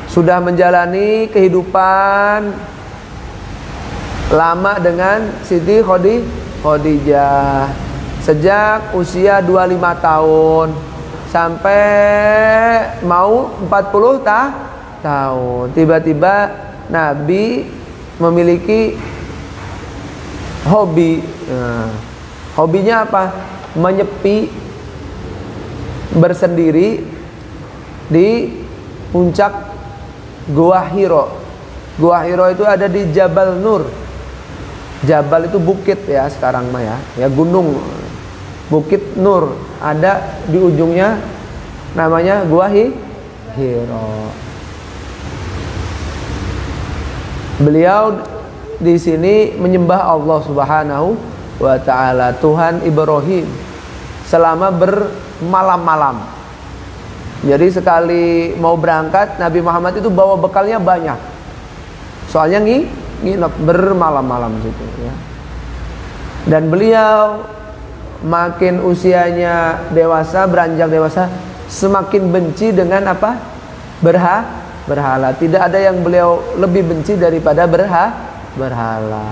Sudah menjalani kehidupan lama dengan Siti Khadijah sejak usia 25 tahun sampai mau 40 tahun. Tiba-tiba Nabi memiliki hobi. Hobinya apa? Menyepi bersendiri di puncak Gua Hira. Gua Hira itu ada di Jabal Nur. Jabal itu bukit ya sekarang mah ya gunung. Bukit Nur ada di ujungnya, namanya Gua Hira. Beliau di sini menyembah Allah Subhanahu wa taala, Tuhan Ibrahim, selama bermalam-malam. Jadi sekali mau berangkat Nabi Muhammad itu bawa bekalnya banyak. Soalnya nginep bermalam-malam situ ya. Dan beliau makin usianya dewasa, beranjak dewasa, semakin benci dengan apa? Berhala. Tidak ada yang beliau lebih benci daripada berhala.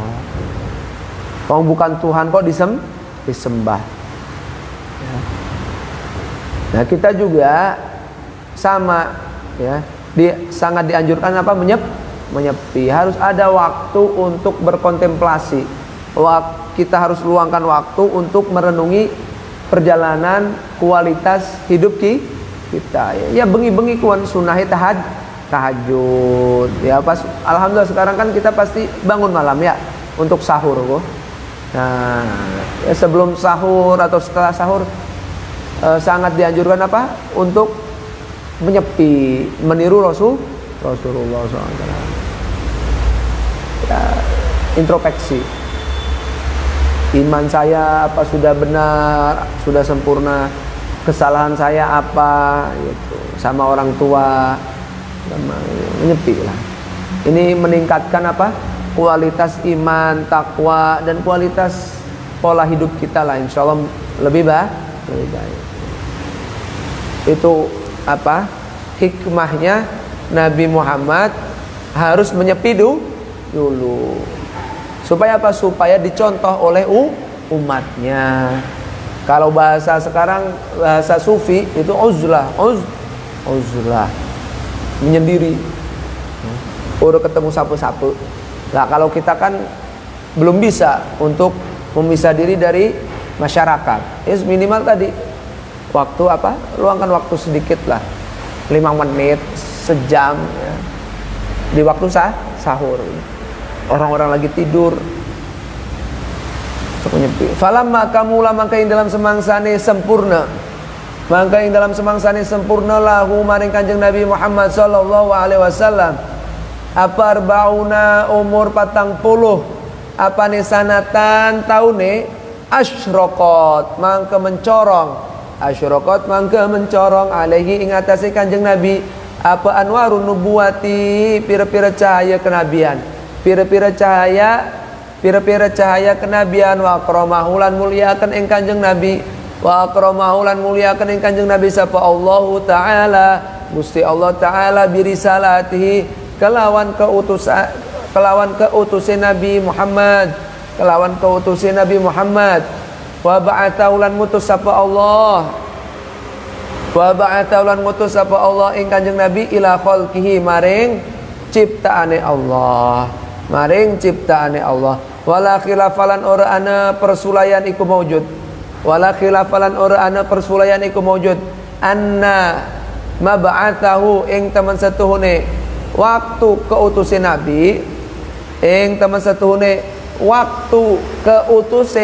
Kalau bukan Tuhan kok disembah. Ya. Nah kita juga sama ya, sangat dianjurkan apa? Menyepi. Harus ada waktu untuk berkontemplasi. Kita harus luangkan waktu untuk merenungi perjalanan kualitas hidup kita ya bengi-bengi kuan sunahi tahajud ya. Pas alhamdulillah sekarang kan kita pasti bangun malam ya untuk sahur kok. Nah ya sebelum sahur atau setelah sahur sangat dianjurkan apa? Untuk menyepi, meniru Rasulullah SAW. Ya, introspeksi. Iman saya apa sudah benar, sudah sempurna? Kesalahan saya apa? Gitu. Sama orang tua, menyepi lah. Ini meningkatkan apa? Kualitas iman, takwa, dan kualitas pola hidup kita lah. Insya Allah lebih baik. Itu apa? Hikmahnya Nabi Muhammad harus menyepi dulu. Supaya apa? Supaya dicontoh oleh umatnya. Kalau bahasa sekarang, bahasa sufi itu uzlah, menyendiri. Udah ketemu sapu-sapu. Nah, kalau kita kan belum bisa untuk memisah diri dari masyarakat. Ya minimal tadi waktu apa? Luangkan waktu sedikit lah. 5 menit, sejam ya. Di waktu sahur. Orang-orang lagi tidur. Falamma kamula maka ing dalam semangsane sempurna. Maka ing dalam semangsane sempurna lahu maring Kanjeng Nabi Muhammad sallallahu alaihi wasallam. Apa arbauna umur 40 apane sanatan taune asyraqat mangka mencorong alaihi ing atase Kanjeng Nabi apa anwarun nubuwati pira-pira cahaya kenabian pira-pira cahaya kenabian wa akramahulan muliakan ing Kanjeng Nabi sapa Allah taala Gusti Allah taala birisalatihi kelawan keutusan Nabi Muhammad wa ba'ataulan mutus sapa Allah ing Kanjeng Nabi ila khalqihi maring ciptaane Allah wala khilafalan ora ana persulayan iku maujud anna mab'athahu ing teman setuhune waktu keutusan Nabi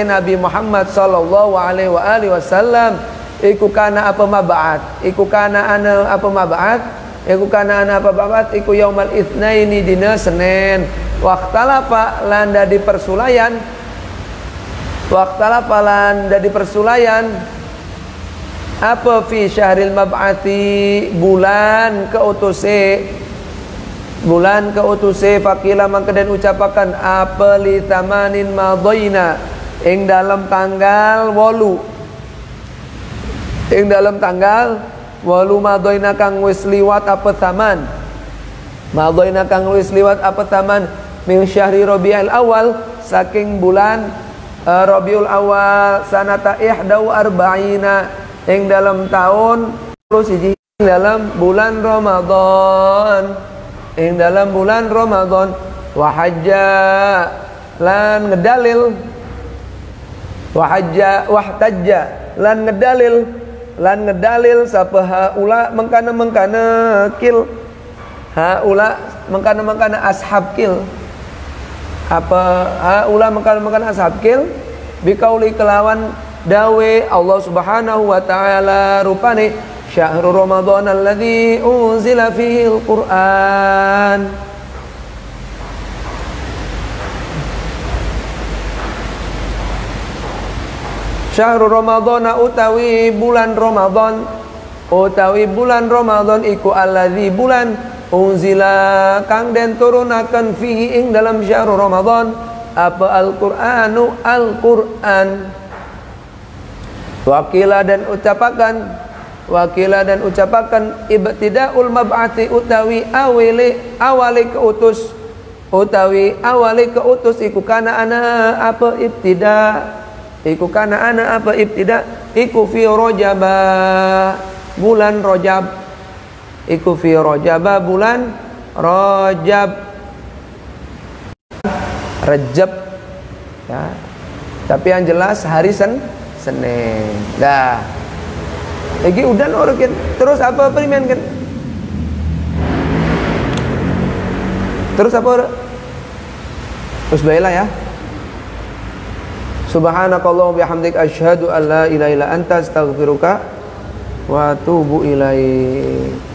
Nabi Muhammad sallallahu alaihi wasallam iku kana apa mab'at iku yaumal itsnaini dina Senin waqtalafa landa di persulayan apa fi syahril mab'ati bulan keutuse fakila mangka den ucapakan apa li tamanin madhaina ing dalam tanggal 8 madhaina kang wis liwat apa taman min syahri Rabiul Awal saking bulan Rabiul Awal sanata ihdau arba'ina ing dalam tahun 11 dalam bulan Ramadan wa hajja lan ngedalil sapa haula mengkana ashab kil apa haula mengkana ashab kil biqauli kelawan dawe Allah Subhanahu wa taala rupane syahrul Ramadan alladzi unzila fihi al-Qur'an syahrul Ramadan utawi bulan Ramadan iku alladzi bulan unzila kang den turunaken fihi ing dalam syahrul Ramadan apa Al-Qur'an wakila dan ucapakan ibtidaul mab'ati utawi awali keutus iku kana ana apa ibtida iku fi bulan Rajab ya. Tapi yang jelas hari Senin. Dah. Lagi udah orang terus apa perimen kan? Terus apa? Terus baiklah ya. Subhanakallahumma bihamdika asyhadu an la ilaha illa anta astaghfiruka wa atubu ilaih.